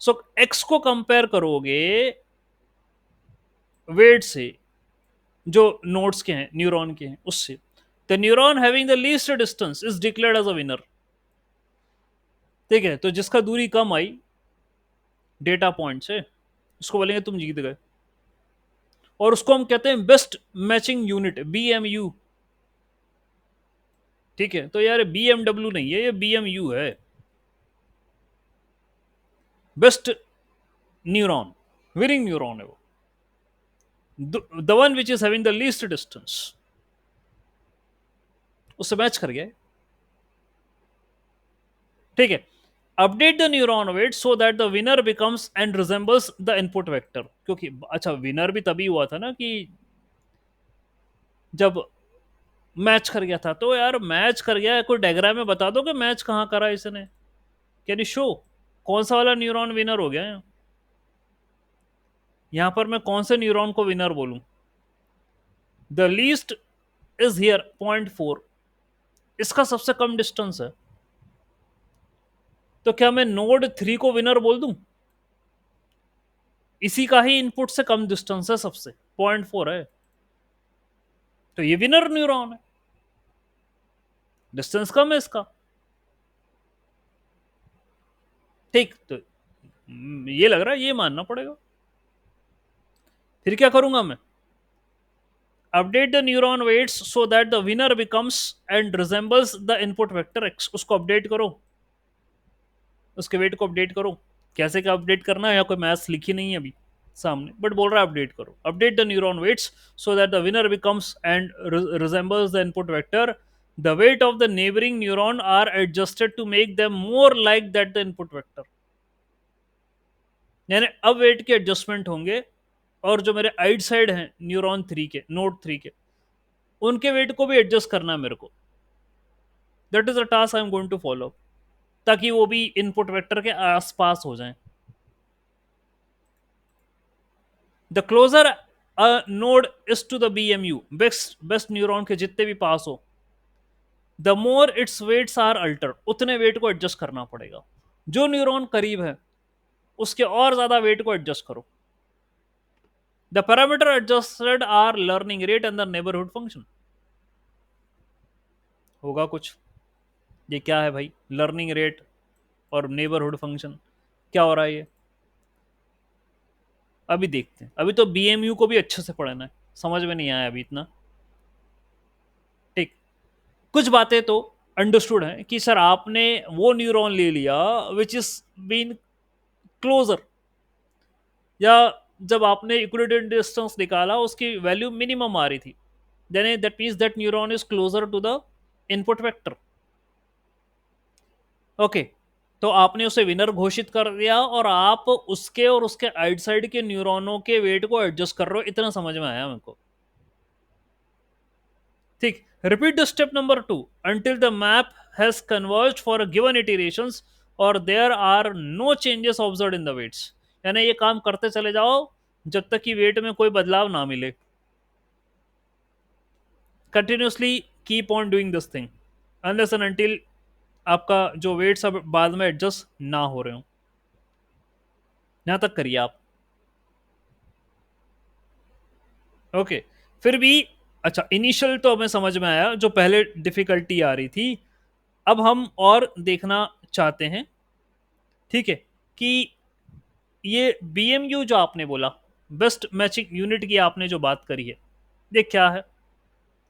सो एक्स को कंपेयर करोगे वेट से जो नोड्स के हैं, न्यूरॉन के हैं, उससे. The neuron having the least distance is declared as a winner. ठीक है, तो जिसका दूरी कम आई डेटा पॉइंट से, उसको बोलेंगे तुम जीत गए. और उसको हम कहते हैं बेस्ट मैचिंग यूनिट, BMU. ठीक है, तो यार BMW नहीं है, ये BMU है, बेस्ट न्यूरॉन, विनिंग न्यूरॉन है वो. The one which is having the least distance, उससे मैच कर गया. ठीक है, update the neuron weight so that the winner becomes and resembles the input vector. क्योंकि अच्छा, विनर भी तभी हुआ था ना कि जब मैच कर गया था। तो यार मैच कर गया है, कोई डायग्राम में बता दो कि मैच कहाँ करा इसने। कैन यू शो कौन सा वाला न्यूरॉन विनर हो गया है? यहां पर मैं कौन से न्यूरॉन को विनर बोलूं? द लीस्ट इज हियर 0.4, इसका सबसे कम डिस्टेंस है। तो क्या मैं नोड 3 को विनर बोल दूं? इसी का ही इनपुट से कम डिस्टेंस है, सबसे 0.4 है, तो ये विनर न्यूरॉन है, डिस्टेंस कम है इसका। ठीक, तो ये लग रहा है ये मानना पड़ेगा। फिर क्या करूंगा मैं? Update the neuron weights so that the winner becomes and resembles the input vector X. उसको अपडेट करो, उसके वेट को अपडेट करो। कैसे क्या अपडेट करना है, या कोई मैथ्स लिखी नहीं है अभी सामने, बट बोल रहा है अपडेट करो। Update the neuron weights so that the winner becomes and resembles the input vector. The weight of the neighbouring neuron are adjusted to make them more like that the input vector. यानी अब वेट के एडजस्टमेंट होंगे, और जो मेरे आइड साइड हैं न्यूरॉन 3 के, नोड 3 के, उनके वेट को भी एडजस्ट करना है मेरे को। That is a task I am going to follow, ताकि वो भी इनपुट वेक्टर के आसपास हो जाएं। The closer node is to the BMU, best neuron के जितने भी पास हो, the more its weights are alter, उतने वेट को एडजस्ट करना पड़ेगा। जो न्यूरॉन करीब है उसके और ज्यादा वेट को एडजस्ट करो। The parameter adjusted are learning rate and the neighbourhood function. होगा कुछ, ये क्या है भाई? लर्निंग रेट और नेबरहुड फंक्शन, क्या हो रहा है ये? अभी देखते हैं। अभी तो BMU को भी अच्छे से पढ़ना है, समझ में नहीं आया अभी इतना। ठीक, कुछ बातें तो अंडरस्टूड है कि सर आपने वो न्यूरॉन ले लिया विच इज बीन क्लोजर, या जब आपने इक्विडिस्टेंस डिस्टेंस निकाला उसकी वैल्यू मिनिमम आ रही थी, then that means that neuron is closer to the input vector. Okay, तो आपने उसे विनर घोषित कर दिया, और आप उसके और उसके आउटसाइड के न्यूरॉनों के वेट को एडजस्ट कर रहे हो। इतना समझ में आया मेरे को। ठीक, repeat the step number 2 until the map has converged for a given iterations or there are no changes observed in the weights। यानी ये काम करते चले जाओ जब तक कि वेट में कोई बदलाव ना मिले। Continuously keep on doing this thing unless and until आपका जो वेट सब बाद में एडजस्ट ना हो रहे हो। यहां तक करिए आप। ओके, फिर भी अच्छा, इनिशियल तो हमें समझ में आया, जो पहले डिफिकल्टी आ रही थी। अब हम और देखना चाहते हैं, ठीक है, कि ये BMU जो आपने बोला, बेस्ट मैचिंग यूनिट की आपने जो बात करी है, ये क्या है?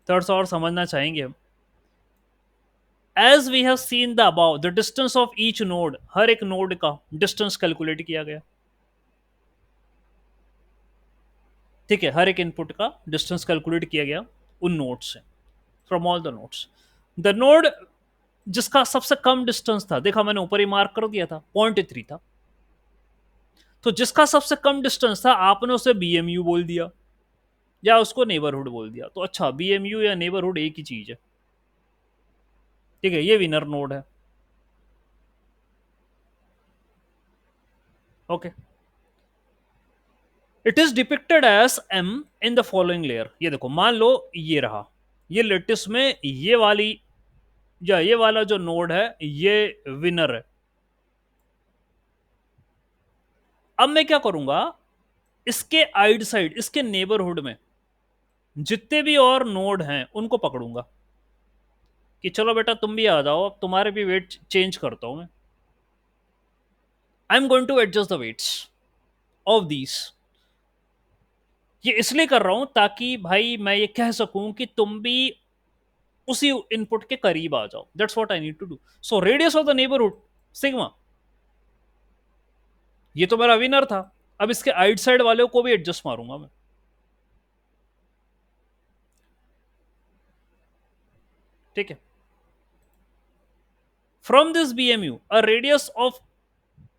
थोड़ा सा और समझना चाहेंगे हम। As we have seen the above, the distance of each node, हर एक नोड का डिस्टेंस कैलकुलेट किया गया। ठीक है, हर एक इनपुट का डिस्टेंस कैलकुलेट किया गया उन नोड से, from all the nodes. The node जिसका सबसे कम डिस्टेंस था, देखा मैंने ऊपर ही मार्क कर दिया था, 0.3 था। तो जिसका सबसे कम डिस्टेंस था आपने उसे BMU बोल दिया, या उसको नेबरहुड बोल दिया। तो अच्छा, BMU या नेबरहुड एक ही चीज है। ठीक है, ये विनर नोड है। Okay, it is depicted as M in the following layer. ये देखो, मान लो ये रहा, ये लेटिस में ये वाली, या ये वाला जो नोड है ये विनर है। अब मैं क्या करूंगा, इसके आइड साइड, इसके नेबरहुड में जितने भी और नोड हैं उनको पकड़ूंगा कि चलो बेटा तुम भी आ जाओ, अब तुम्हारे भी वेट चेंज करता हूं मैं। I am going to adjust the weights of these. ये इसलिए कर रहा हूं ताकि भाई मैं ये कह सकूं कि तुम भी उसी इनपुट के करीब आ जाओ। That's what I need to do. So radius of the neighbourhood sigma, ये तो मेरा विनर था। अब इसके आइड साइड वाले को भी एडजस्ट मारूंगा मैं। ठीक है, from this BMU a radius of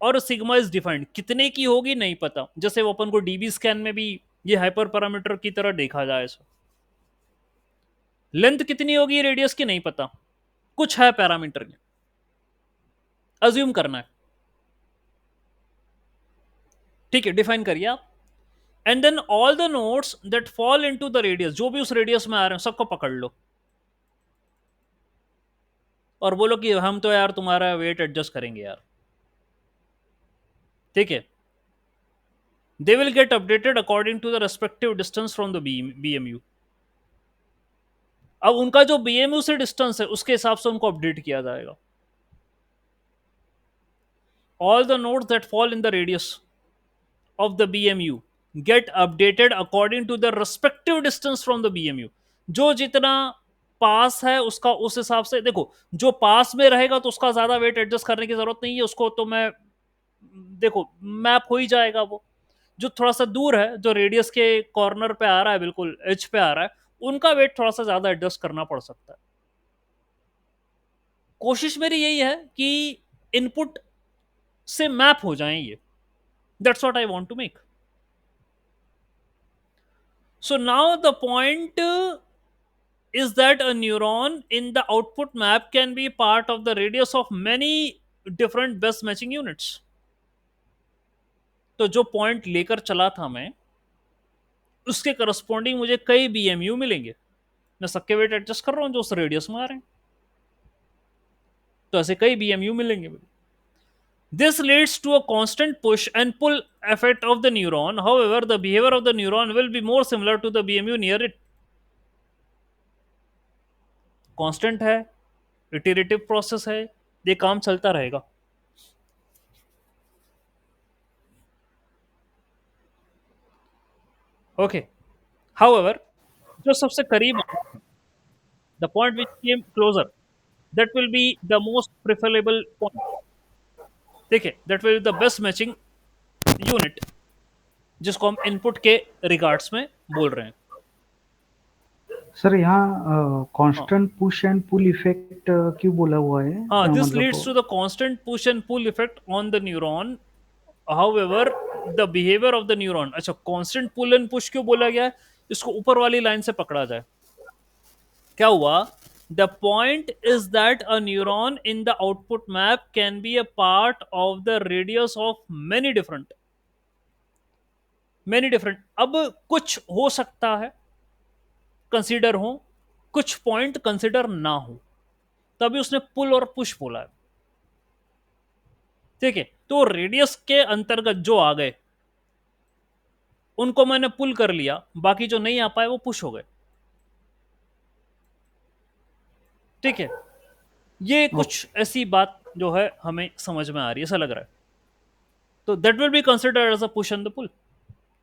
or sigma is defined, कितने की होगी नहीं पता, जैसे वो अपन को डीबी स्कैन में भी ये हाइपर पैरामीटर की तरह देखा जाए। लेंथ कितनी होगी रेडियस की नहीं पता, कुछ है पैरामीटर, अज्यूम करना है, ठीक है, डिफाइन करिए आप। And then all the nodes that fall into the radius, जो भी उस रेडियस में आ रहे हैं सबको पकड़ लो और बोलो कि हम तो यार तुम्हारा वेट एडजस्ट करेंगे यार, ठीक है। They will get updated according to the respective distance from the BMU. अब उनका जो बीएमयू से डिस्टेंस है उसके हिसाब से उनको अपडेट किया जाएगा। All the nodes that fall in the radius of the BMU get updated according to the respective distance from the BMU। जो जितना पास है उसका उस हिसाब से देखो, जो पास में रहेगा तो उसका ज्यादा वेट एडजस्ट करने की जरूरत नहीं है, उसको तो मैं देखो मैप हो ही जाएगा। वो जो थोड़ा सा दूर है, जो रेडियस के कॉर्नर पे आ रहा है, बिल्कुल एज पे आ रहा है, उनका वेट थोड़ा सा ज्यादा एडजस्ट करना पड़ सकता है। कोशिश मेरी यही है कि इनपुट से मैप हो जाए ये, that's what I want to make. So now the point is that a neuron in the output map can be part of the radius of many different best matching units। तो जो पॉइंट लेकर चला था मैं, उसके करस्पॉन्डिंग मुझे कई बीएमयू मिलेंगे। मैं सबके वेट एडजस्ट कर रहा हूं जो उस रेडियस में आ रहे हैं, तो ऐसे कई बीएमयू मिलेंगे। This leads to a constant push and pull effect of the neuron. However, the behavior of the neuron will be more similar to the BMU near it। Constant है, इटरेटिव प्रोसेस है, ये काम चलता रहेगा। ओके, हाउएवर जो सबसे करीब, the point which came closer, that will be the most preferable point, ठीक है, that will be the best matching unit, जिसको हम इनपुट के रिगार्ड्स में बोल रहे हैं। सर यहाँ हाँ constant push and pull effect क्यों बोला हुआ है? हाँ, दिस मतलब leads to the constant push and pull effect on the neuron. However the behaviour of the neuron, अच्छा कांस्टेंट पुल एंड पुश क्यों बोला गया है, इसको ऊपर वाली लाइन से पकड़ा जाए। क्या हुआ, the point is that a neuron in the output map can be a part of the radius of many different. अब कुछ हो सकता है कंसीडर हो, कुछ पॉइंट कंसीडर ना हो, तभी उसने पुल और पुश बोला है, ठीक है। तो रेडियस के अंतर्गत जो आ गए उनको मैंने पुल कर लिया, बाकी जो नहीं आ पाए वो पुश हो गए, ठीक है। ये कुछ ऐसी बात जो है हमें समझ में आ रही है, ऐसा लग रहा है। तो that will be considered as a push and the pull.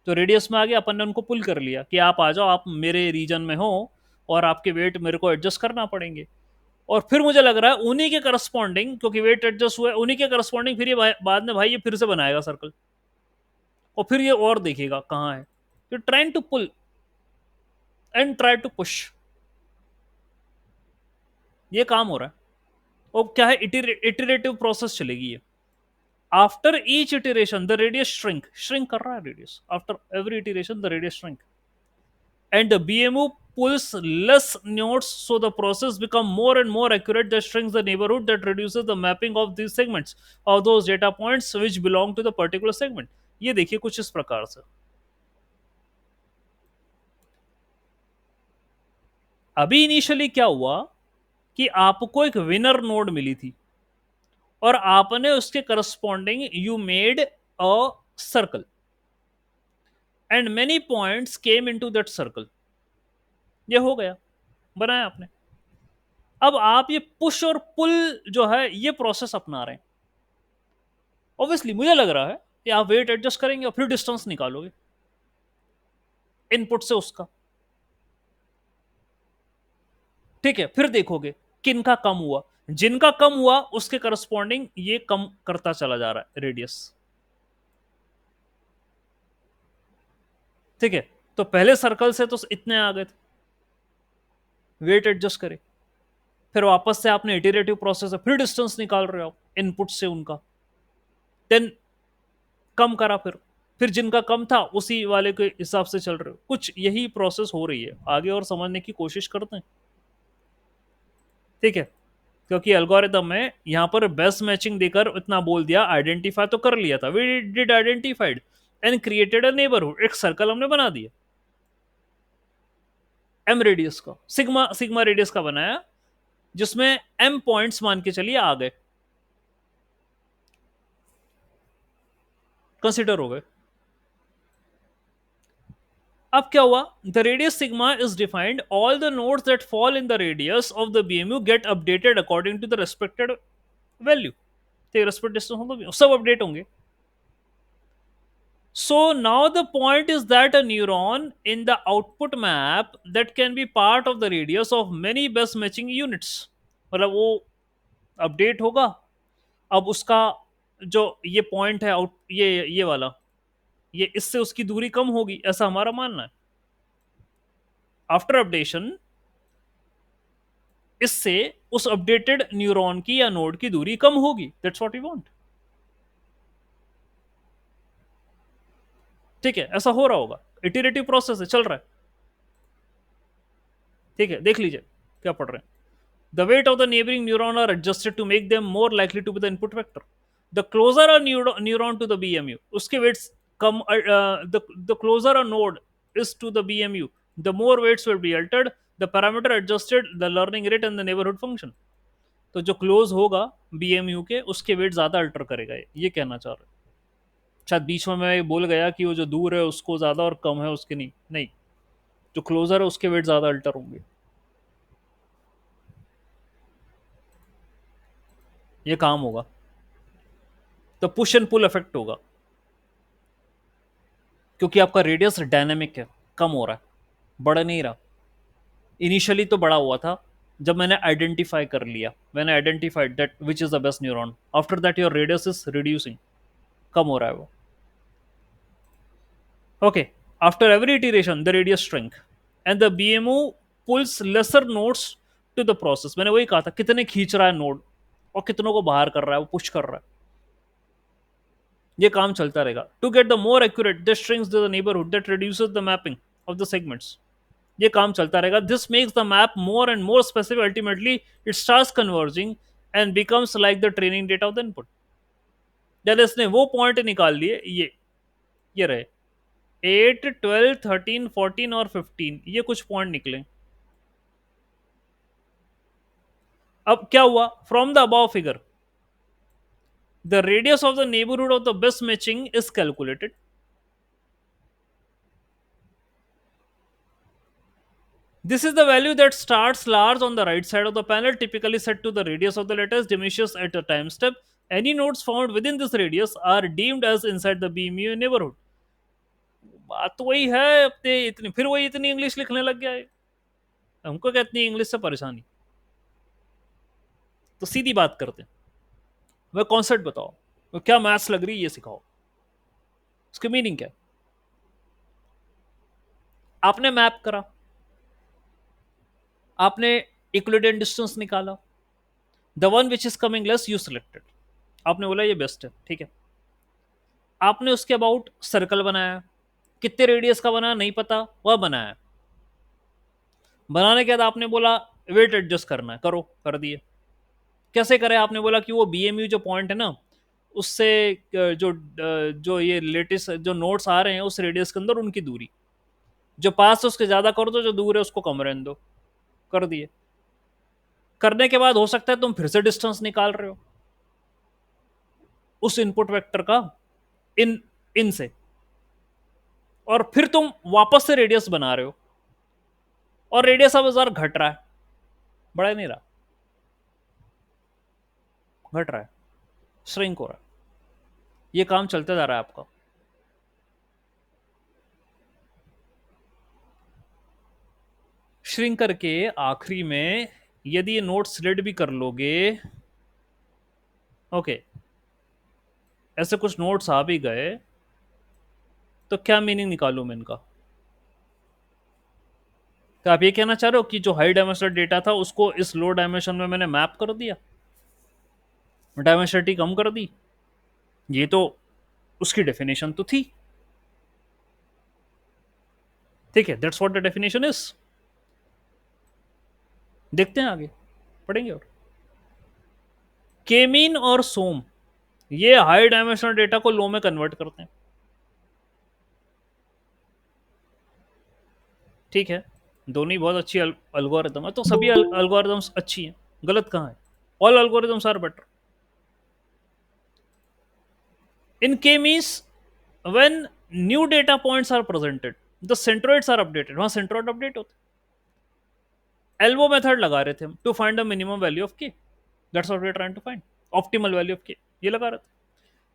तो रेडियस में आ गया, अपन ने उनको पुल कर लिया कि आप आ जाओ, आप मेरे रीजन में हो और आपके वेट मेरे को एडजस्ट करना पड़ेंगे। और फिर मुझे लग रहा है उन्हीं के करस्पॉन्डिंग, क्योंकि वेट एडजस्ट हुआ है, उन्हीं के करस्पॉन्डिंग फिर ये बाद में भाई ये फिर से बनाएगा सर्कल, और फिर ये और देखेगा कहाँ है, तो trying to pull and try to push, ये काम हो रहा है। और क्या है, इटरेटिव प्रोसेस चलेगी ये। After each iteration the radius shrink कर रहा है radius, after every iteration the radius shrink and the BMU pulls less nodes, so the process become more and more accurate, that shrinks the neighborhood, that reduces the mapping of these segments of those data points which belong to the particular segment। ये देखिए कुछ इस प्रकार से। अभी इनिशियली क्या हुआ कि आपको एक विनर नोड मिली थी और आपने उसके corresponding you made a circle and many points came into that circle, ये हो गया, बनाया आपने। अब आप ये पुश और पुल जो है ये प्रोसेस अपना रहे हैं। ऑब्वियसली मुझे लग रहा है कि आप वेट एडजस्ट करेंगे और फिर डिस्टेंस निकालोगे इनपुट से उसका, ठीक है। फिर देखोगे किनका कम हुआ, जिनका कम हुआ उसके करस्पॉन्डिंग ये कम करता चला जा रहा है रेडियस, ठीक है। तो पहले सर्कल से तो इतने आ गए थे, वेट एडजस्ट करे, फिर वापस से आपने इटरेटिव प्रोसेस है, फिर डिस्टेंस निकाल रहे हो इनपुट से उनका, देन कम करा, फिर जिनका कम था उसी वाले के हिसाब से चल रहे हो। कुछ यही प्रोसेस हो रही है, आगे और समझने की कोशिश करते हैं, ठीक है। क्योंकि एल्गोरिदम में यहां पर बेस्ट मैचिंग देकर इतना बोल दिया, आइडेंटिफाई तो कर लिया था, we did identified and created a neighbourhood, एक सर्कल हमने बना दिया एम रेडियस का, सिग्मा सिग्मा रेडियस का बनाया, जिसमें एम पॉइंट्स मान के चलिए आ गए, कंसिडर हो गए। अब क्या हुआ, the radius sigma is defined, all the nodes that fall in the radius of the BMU get updated according to the respected value, respect distance सब अपडेट होंगे। So now the point is that a neuron in the output map that can be part of the radius of many best matching units, मतलब वो अपडेट होगा। अब उसका जो ये पॉइंट है आउट, ये वाला, ये इससे उसकी दूरी कम होगी, ऐसा हमारा मानना है। आफ्टर अपडेशन इससे उस अपडेटेड न्यूरॉन की या नोड की दूरी कम होगी, दैट्स व्हाट वी वांट, ठीक है। ऐसा हो रहा होगा, इटरेटिव प्रोसेस है, चल रहा है, ठीक है। देख लीजिए क्या पढ़ रहे हैं। The weight of the neighboring neuron are adjusted to make them more likely to be the input vector. The closer a neuron to the BMU, उसके weights come, the closer a node is to the BMU, the more weights will be altered. The parameter adjusted the learning rate and the neighborhood function. तो जो क्लोज होगा BMU के, उसके वेट ज्यादा अल्टर करेगा, ये कहना चाह रहे हैं। शायद बीच में मैं बोल गया कि वो जो दूर है उसको ज्यादा और कम है उसके नहीं, नहीं, जो क्लोजर है उसके वेट ज्यादा अल्टर होंगे, ये काम होगा। तो पुश एंड पुल इफेक्ट होगा, क्योंकि आपका रेडियस डायनेमिक है, कम हो रहा है, बढ़ नहीं रहा। इनिशियली तो बड़ा हुआ था जब मैंने आइडेंटिफाई कर लिया, मैंने identified that which is the best neuron, after that your radius is reducing, कम हो रहा है वो, okay. After every iteration the radius shrink and the BMO pulls lesser nodes to the process. मैंने वही कहा था, कितने खींच रहा है नोड और कितनों को बाहर कर रहा है, वो पुश कर रहा है, ये काम चलता रहेगा। To get the more accurate the shrinks the neighbourhood that reduces the mapping of the segments, ये काम चलता रहेगा। This makes the map more and more specific, ultimately it starts converging and becomes like the training data of the input. जब इसने वो पॉइंट निकाल लिए, ये रहे 8, 12, 13, 14 और 15, ये कुछ पॉइंट निकले। अब क्या हुआ, from the above figure the radius of the neighbourhood of the best matching is calculated. This is the value that starts large on the right side of the panel, typically set to the radius of the lattice, diminishes at a time step. Any nodes found within this radius are deemed as inside the BMU neighborhood. बात तो वही है, अपने इतनी फिर वही इतनी इंग्लिश लिखने लग गया है, हमको क्या इतनी इंग्लिश से परेशानी। तो सीधी बात करते हैं, वह कॉन्सेप्ट बताओ, वो क्या मैथ्स लग रही है ये सिखाओ, उसकी मीनिंग क्या है। आपने मैप करा, आपने इक्विलिब्रियम डिस्टेंस निकाला, the one which is coming less you selected, आपने बोला ये बेस्ट है, ठीक है। आपने उसके अबाउट सर्कल बनाया, कितने रेडियस का बना नहीं पता, वह बनाया। बनाने के बाद आपने बोला वेट एडजस्ट करना है, करो, कर दिए। कैसे करें, आपने बोला कि वो बीएमयू जो पॉइंट है ना, उससे जो ये लेटेस्ट जो नोट्स आ रहे हैं उस रेडियस के अंदर उनकी दूरी, जो पास है उसके ज्यादा कर दो, जो दूर है उसको कम रहने दो, कर दिए। करने के बाद हो सकता है तुम फिर से डिस्टेंस निकाल रहे हो उस इनपुट वेक्टर का इन से, और फिर तुम वापस से रेडियस बना रहे हो, और रेडियस अब इस बार घट रहा है, बढ़ा नहीं रहा, घट रहा है, श्रिंक हो रहा है, ये काम चलता जा रहा है आपका। श्रिंक करके आखिरी में यदि ये नोट स्लिड भी कर लोगे, ओके, ऐसे कुछ नोट्स आ भी गए, तो क्या मीनिंग निकालूं मैं इनका, तो आप ये कहना चाह रहे हो कि जो हाई डायमेंशनल डेटा था उसको इस लो डायमेंशन में मैंने मैप कर दिया, डायमेंशनलिटी कम कर दी? ये तो उसकी डेफिनेशन तो थी। ठीक है, that's what the definition is. देखते हैं आगे, पढ़ेंगे। और केमीन और सोम ये हाई डायमेंशनल डेटा को लो में कन्वर्ट करते हैं। ठीक है, दोनों ही बहुत अच्छी अल्गोरिदम है, तो सभी अल्गोरिदम्स अच्छी हैं, गलत कहाँ है? All algorithms are better. In K means when new data points are presented the centroids are updated, वहां सेंट्रोइड अपडेट होते। एल्बो मेथड लगा रहे थे हम to find the minimum value of K, that's what we are trying to find, optimal value of K, ये लगा रहे थे।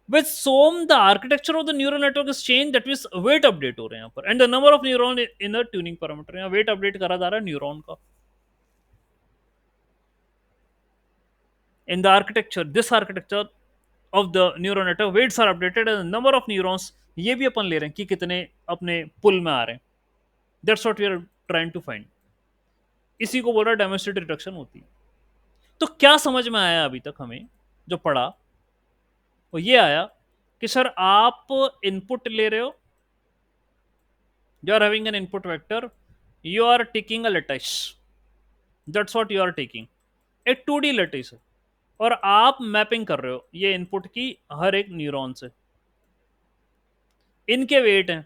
With SOM, the architecture of the neural network is changed. That means weight update हो रहे हैं यहाँ पर, and the number of neuron in the tuning parameter, यहाँ weight update करा जा रहा है न्यूरॉन का। In the architecture, this architecture of the neural network, weights are updated and the number of neurons ये भी अपन ले रहे हैं कि कितने अपने पुल में आ रहे हैं। That's what we are trying to find. इसी को बोल रहा डेमोन्स्ट्रेटिव रिडक्शन होती है। तो क्या समझ में आया अभी तक हमें जो पढ़ा, वो ये आया कि सर आप इनपुट ले रहे हो, you are having an input vector, you are taking a lattice, that's what you are taking, एक 2D लैटिस है, और आप मैपिंग कर रहे हो ये इनपुट की हर एक न्यूरॉन से, इनके वेट हैं,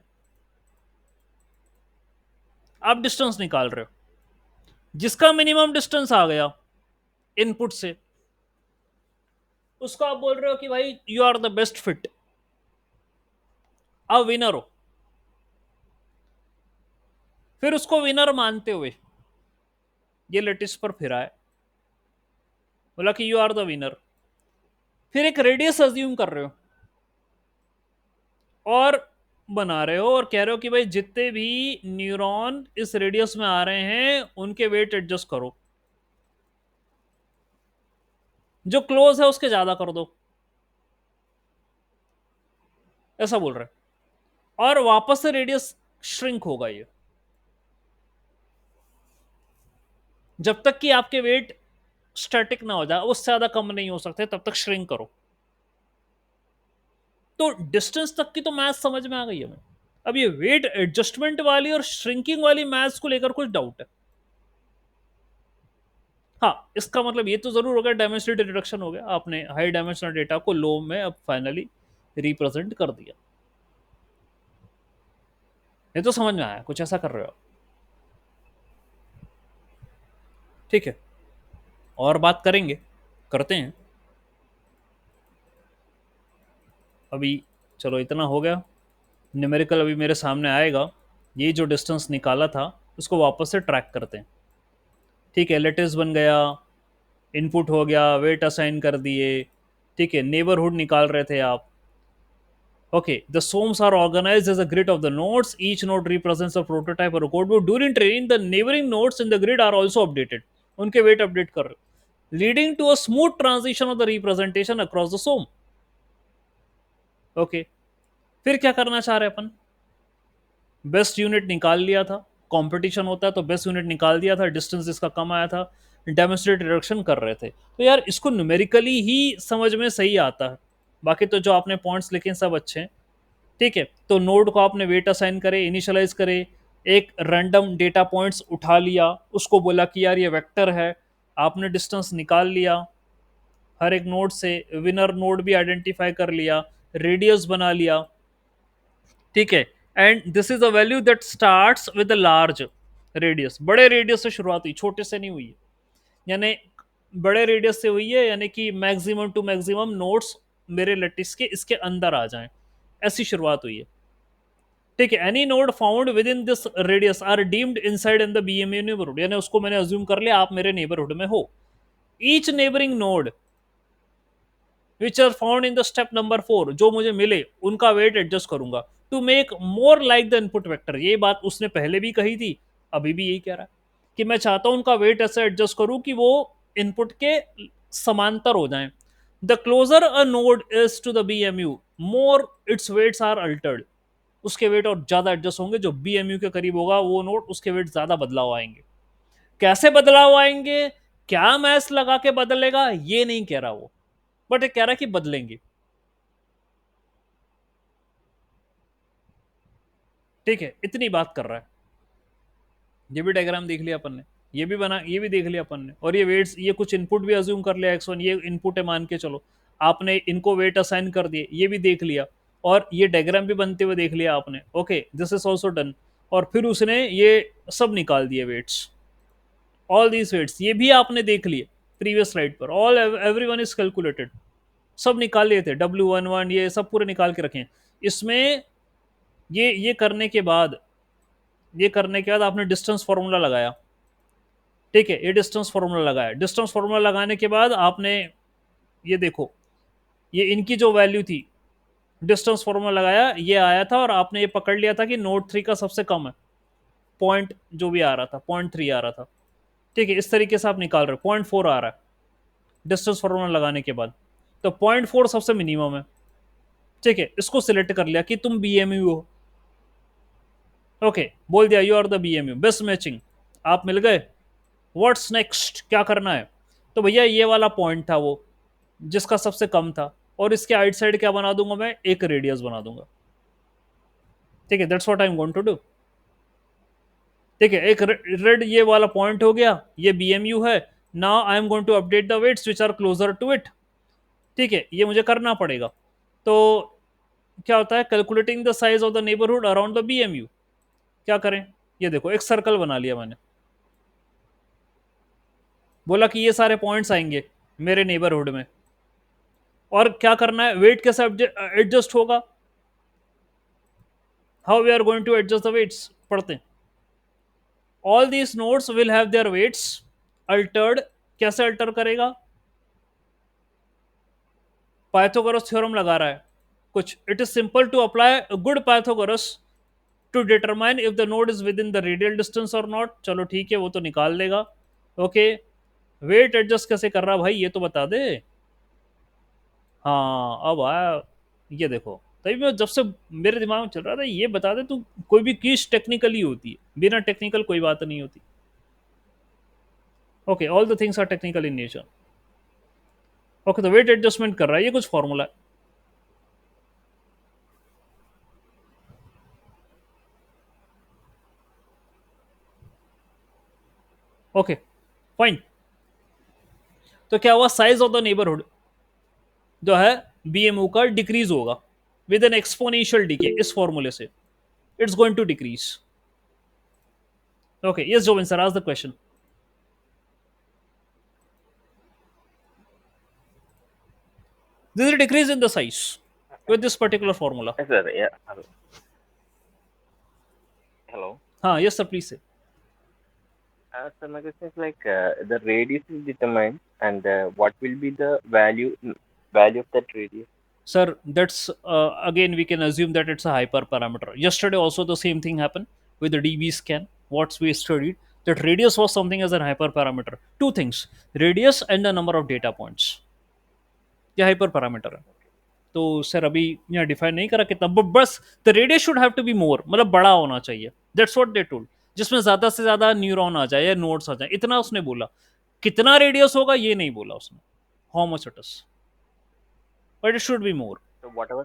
आप डिस्टेंस निकाल रहे हो, जिसका मिनिमम डिस्टेंस आ गया इनपुट से उसको आप बोल रहे हो कि भाई you are the best fit, आप विनर हो। फिर उसको विनर मानते हुए ये लेटिस पर फिरा है, बोला कि यू आर द विनर। फिर एक रेडियस अज्यूम कर रहे हो और बना रहे हो और कह रहे हो कि भाई जितने भी न्यूरॉन इस रेडियस में आ रहे हैं उनके वेट एडजस्ट करो, जो क्लोज है उसके ज्यादा कर दो, ऐसा बोल रहे हैं। और वापस से रेडियस श्रिंक होगा ये, जब तक कि आपके वेट स्टैटिक ना हो जाए, उससे ज्यादा कम नहीं हो सकते, तब तक श्रिंक करो। तो डिस्टेंस तक की तो मैथ समझ में आ गई हमें। अब ये वेट एडजस्टमेंट वाली और श्रिंकिंग वाली मैथ्स को लेकर कुछ डाउट है। हाँ, इसका मतलब ये तो जरूर हो गया डायमेंशनल रिडक्शन हो गया, आपने हाई डायमेंशनल डेटा को लो में अब फाइनली रिप्रेजेंट कर दिया। ये तो समझ में आया, कुछ ऐसा कर रहे हो। ठीक है, और बात करेंगे, करते हैं। अभी चलो इतना हो गया, न्यूमेरिकल अभी मेरे सामने आएगा, ये जो डिस्टेंस निकाला था उसको वापस से ट्रैक करते हैं। ठीक है, लेटेस्ट बन गया, इनपुट हो गया, वेट असाइन कर दिए। ठीक है, नेबरहुड निकाल रहे थे आप। Okay, the SOMs are organized as a grid of the nodes. Each node represents a prototype or a code book. During training, the neighboring nodes in the grid are also updated. उनके weight update कर रहे, leading to a smooth transition of the representation across the SOM. Okay, फिर क्या करना चाह रहे अपन? बेस्ट यूनिट निकाल लिया था, कंपटीशन होता है तो बेस्ट यूनिट निकाल दिया था, डिस्टेंस इसका कम आया था, डेमोन्स्ट्रेट रिडक्शन कर रहे थे। तो यार इसको न्यूमेरिकली ही समझ में सही आता है, बाकी तो जो आपने पॉइंट्स लिखे सब अच्छे हैं। ठीक है, तो नोड को आपने वेट असाइन करे, इनिशियलाइज करे, एक रैंडम डेटा पॉइंट्स उठा लिया, उसको बोला कि यार ये वेक्टर है, आपने डिस्टेंस निकाल लिया हर एक नोड से, विनर नोड भी आइडेंटिफाई कर लिया, रेडियस बना लिया। ठीक है, and this is a value that starts with a large radius, बड़े रेडियस से शुरुआत हुई, छोटे से नहीं हुई है, यानी बड़े रेडियस से हुई है, यानी कि मैक्सिमम टू मैक्सिमम नोड्स मेरे लैटिस के इसके अंदर आ जाएं, ऐसी शुरुआत हुई है। ठीक है, any node found within this radius are deemed inside in the BMU neighbourhood, यानी उसको मैंने अज्यूम कर लिया आप मेरे नेबरहुड में हो। Each neighbouring node which are found in the step number 4, जो मुझे मिले उनका वेट एडजस्ट करूंगा to make more like the input vector. ये बात उसने पहले भी कही थी, अभी भी यही कह रहा है कि मैं चाहता हूं उनका वेट ऐसे एडजस्ट करूं कि वो इनपुट के समांतर हो जाएं। The closer a node is to the BMU more its weights are altered, उसके वेट और ज्यादा एडजस्ट होंगे, जो बीएमयू के करीब होगा वो नोड, उसके वेट ज्यादा बदलाव आएंगे। कैसे बदलाव आएंगे, क्या मैथ लगा के बदलेगा ये नहीं कह रहा वो, बट ये कह रहा है कि बदलेंगे। ठीक है, इतनी बात कर रहा है। ये भी डायग्राम देख लिया अपन ने, ये भी बना, ये भी देख लिया अपन ने, और ये वेट्स, ये कुछ इनपुट भी अज्यूम कर लिया, x1 ये इनपुट है मान के चलो, आपने इनको वेट असाइन कर दिए, ये भी देख लिया, और ये डायग्राम भी बनते हुए देख लिया आपने। Okay, this is also done. और फिर उसने ये सब निकाल दिए वेट्स, ऑल दीज वेट्स, ये भी आपने देख लिए प्रीवियस स्लाइड पर, ऑल एवरीवन इज कैलकुलेटेड, सब निकाल लिए थे, W11 ये सब पूरे निकाल के रखे। इसमें ये करने के बाद, ये करने के बाद आपने डिस्टेंस फॉर्मूला लगाया। ठीक है, ये डिस्टेंस फॉर्मूला लगाया, डिस्टेंस फॉर्मूला लगाने के बाद आपने ये देखो, ये इनकी जो वैल्यू थी, डिस्टेंस फॉर्मूला लगाया, ये आया था, और आपने ये पकड़ लिया था कि नोड 3 का सबसे कम है, पॉइंट जो भी आ रहा था 0.3 आ रहा था। ठीक है, इस तरीके से आप निकाल रहे हो, 0.4 आ रहा है डिस्टेंस फॉर्मूला लगाने के बाद, तो 0.4 सबसे मिनिमम है। ठीक है, इसको सिलेक्ट कर लिया कि तुम बीएमयू हो। ओके, बोल दिया you are the BMU, best matching, आप मिल गए। व्हाट्स नेक्स्ट, क्या करना है? तो भैया ये वाला पॉइंट था वो जिसका सबसे कम था, और इसके आइट साइड क्या बना दूंगा मैं, एक रेडियस बना दूंगा। ठीक है, that's what I am going to do. ठीक है, एक रेड ये वाला पॉइंट हो गया, ये बीएमयू है। Now I am going to update the weights which are closer to it. ठीक है, ये मुझे करना पड़ेगा। तो क्या होता है, calculating the size of the neighbourhood around the BMU. क्या करें, ये देखो एक सर्कल बना लिया मैंने, बोला कि ये सारे पॉइंट्स आएंगे मेरे नेबरहुड में, और क्या करना है, वेट कैसे एडजस्ट होगा, how we are going to adjust the weights, पढ़ते हैं। All these nodes will have their weights altered. कैसे अल्टर करेगा, पाइथागोरस थ्योरम लगा रहा है कुछ, it is simple to apply good Pythagoras to determine if the node is within the radial distance और नॉट। चलो ठीक है, वो तो निकाल देगा। ओके, वेट एडजस्ट कैसे कर रहा भाई, ये तो बता दे। हाँ, अब आया, ये देखो, तभी मैं जब से मेरे दिमाग में चल रहा था, ये बता दे तू, कोई भी कीज टेक्निकली होती है, बिना टेक्निकल कोई बात नहीं होती। Okay, all the things are technical in nature. Okay, तो वेट एडजस्टमेंट कर रहा है, ये कुछ फॉर्मूला है। Okay, fine. तो क्या हुआ, साइज ऑफ द नेबरहुड जो है बीएमओ का डिक्रीज होगा विद एन एक्सपोनेंशियल डीके, इस फॉर्मूले से it's going to decrease. Okay, yes Jobin sir, आज the question. This is a decrease in the size with this particular formula. Yes, sir. Yeah. Hello. Yes sir, please say. So my question is like the radius is determined, and what will be the value of that radius? Sir, that's again we can assume that it's a hyperparameter. Yesterday also the same thing happened with the DB scan. What we studied, that radius was something as a hyperparameter. Two things, radius and the number of data points. ये हाइपर पैरामीटर है। तो सर अभी यहाँ डिफाइन नहीं करा कितना, बस the radius should have to be more, मतलब बड़ा होना चाहिए, दैट्स व्हाट दे टोल्ड, जिसमें ज्यादा से ज्यादा न्यूरॉन आ जाए या नोड्स आ जाए, इतना उसने बोला। कितना रेडियस होगा ये नहीं बोला उसने, how much it is, but it should be more. So whatever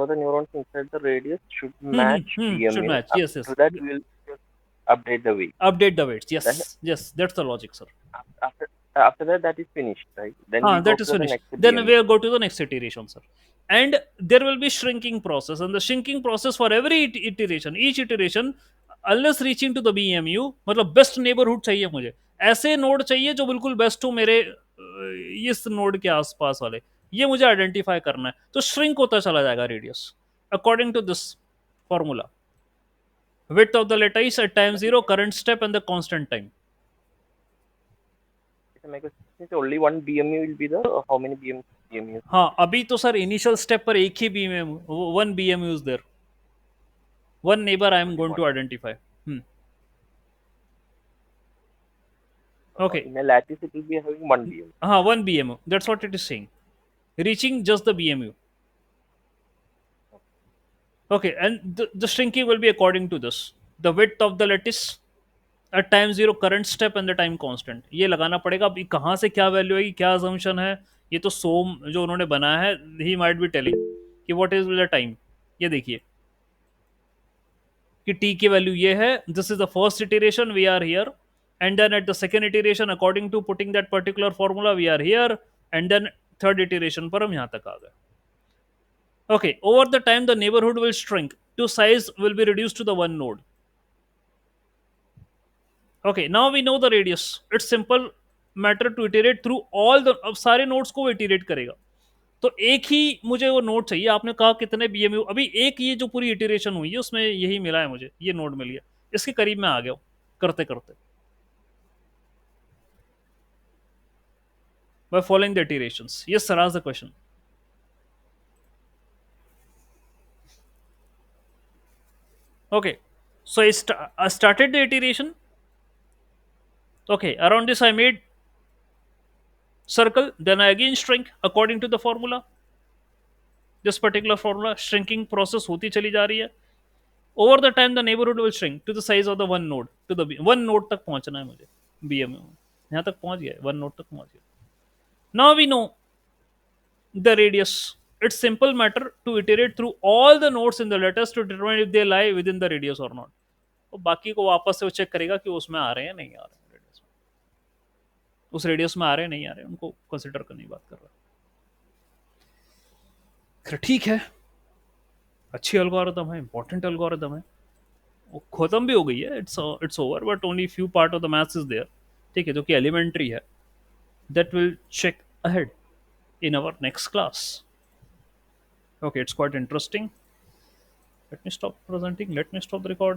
the neurons inside the radius should match Should DMU. match, yes, yes. After that, we'll just update the weight. Update the weights, Then yes, yes, that's the logic, sir. after that is finished, right? Then we go That to is the finished. next Then DMU. we'll go to the next iteration, sir. And there will be shrinking process, and the shrinking process for every iteration, each iteration, unless reaching to the BMU, मतलब बेस्ट नेबरहुड चाहिए मुझे, ऐसे नोड चाहिए जो बिल्कुल बेस्ट हो मेरे इस नोड के आसपास वाले, ये मुझे आइडेंटिफाई करना है। तो श्रिंक होता चला जाएगा radius according to this formula, width of the lattice at time 0, current step and the constant time. So my question is only one BMU will be the how many BMUs? हाँ, अभी तो सर इनिशियल स्टेप पर एक ही BMU, one BMU is there, one neighbor I am going to identify. Okay. In a lattice, it will be having one BMU. One BMU. That's what it is saying. Reaching just the BMU. Okay, and the shrinking will be according to this: the width of the lattice at time zero, current step and the time constant. ये लगाना पड़ेगा। अब ये कहाँ से क्या वैल्यू आएगी, क्या assumption है, ये तो सोम जो उन्होंने बनाया है, ही माइट बी टेलिंग कि व्हाट इज द टाइम। ये देखिए कि t की वैल्यू ये है, this is the first iteration, we are here, and then at the second iteration according to putting that particular formula we are here, and then third iteration पर हम यहाँ तक आ गए। Okay, over the time, the neighborhood will shrink to size will be reduced to the one node. Okay, now we know the radius. It's simple matter to iterate through all the, अब सारे नोड्स को वो iterate करेगा। तो एक ही मुझे वो नोड चाहिए। आपने कहा कितने बीएमयू, अभी एक ये जो पूरी इटरेशन हुई है उसमें यही मिला है मुझे, ये नोड मिल गया, इसके करीब मैं आ गया हूँ करते करते by following the iterations. Yes, sir, ask the question. Okay, so I started the iteration. Okay, around this I made circle, then I again shrink according to the formula. This particular formula, shrinking process होती चली जा रही है। Over the time the neighborhood will shrink to the size of the one node, to the one node तक पहुंचना है मुझे BMU में। यहाँ तक पहुंच गया, one node तक पहुंच गया। Now we know the radius. It's simple matter to iterate through all the nodes in the lattice to determine if they lie within the radius or not. तो बाकी को वापस से वो चेक करेगा कि उसमें आ रहे हैं नहीं आ रहे हैं, रेडियस में, उस रेडियस में आ रहे हैं नहीं आ रहे हैं, उनको कंसिडर करने की बात कर रहा है। खैर ठीक है, अच्छी एल्गोरिथम है, इंपॉर्टेंट एल्गोरिथम है, वो खत्म भी हो गई है, it's over, but only few part of the maths is there, ठीक है, जो कि एलिमेंट्री है, that will check ahead in our next class. Okay, it's quite interesting. Let me stop presenting, let me stop the record.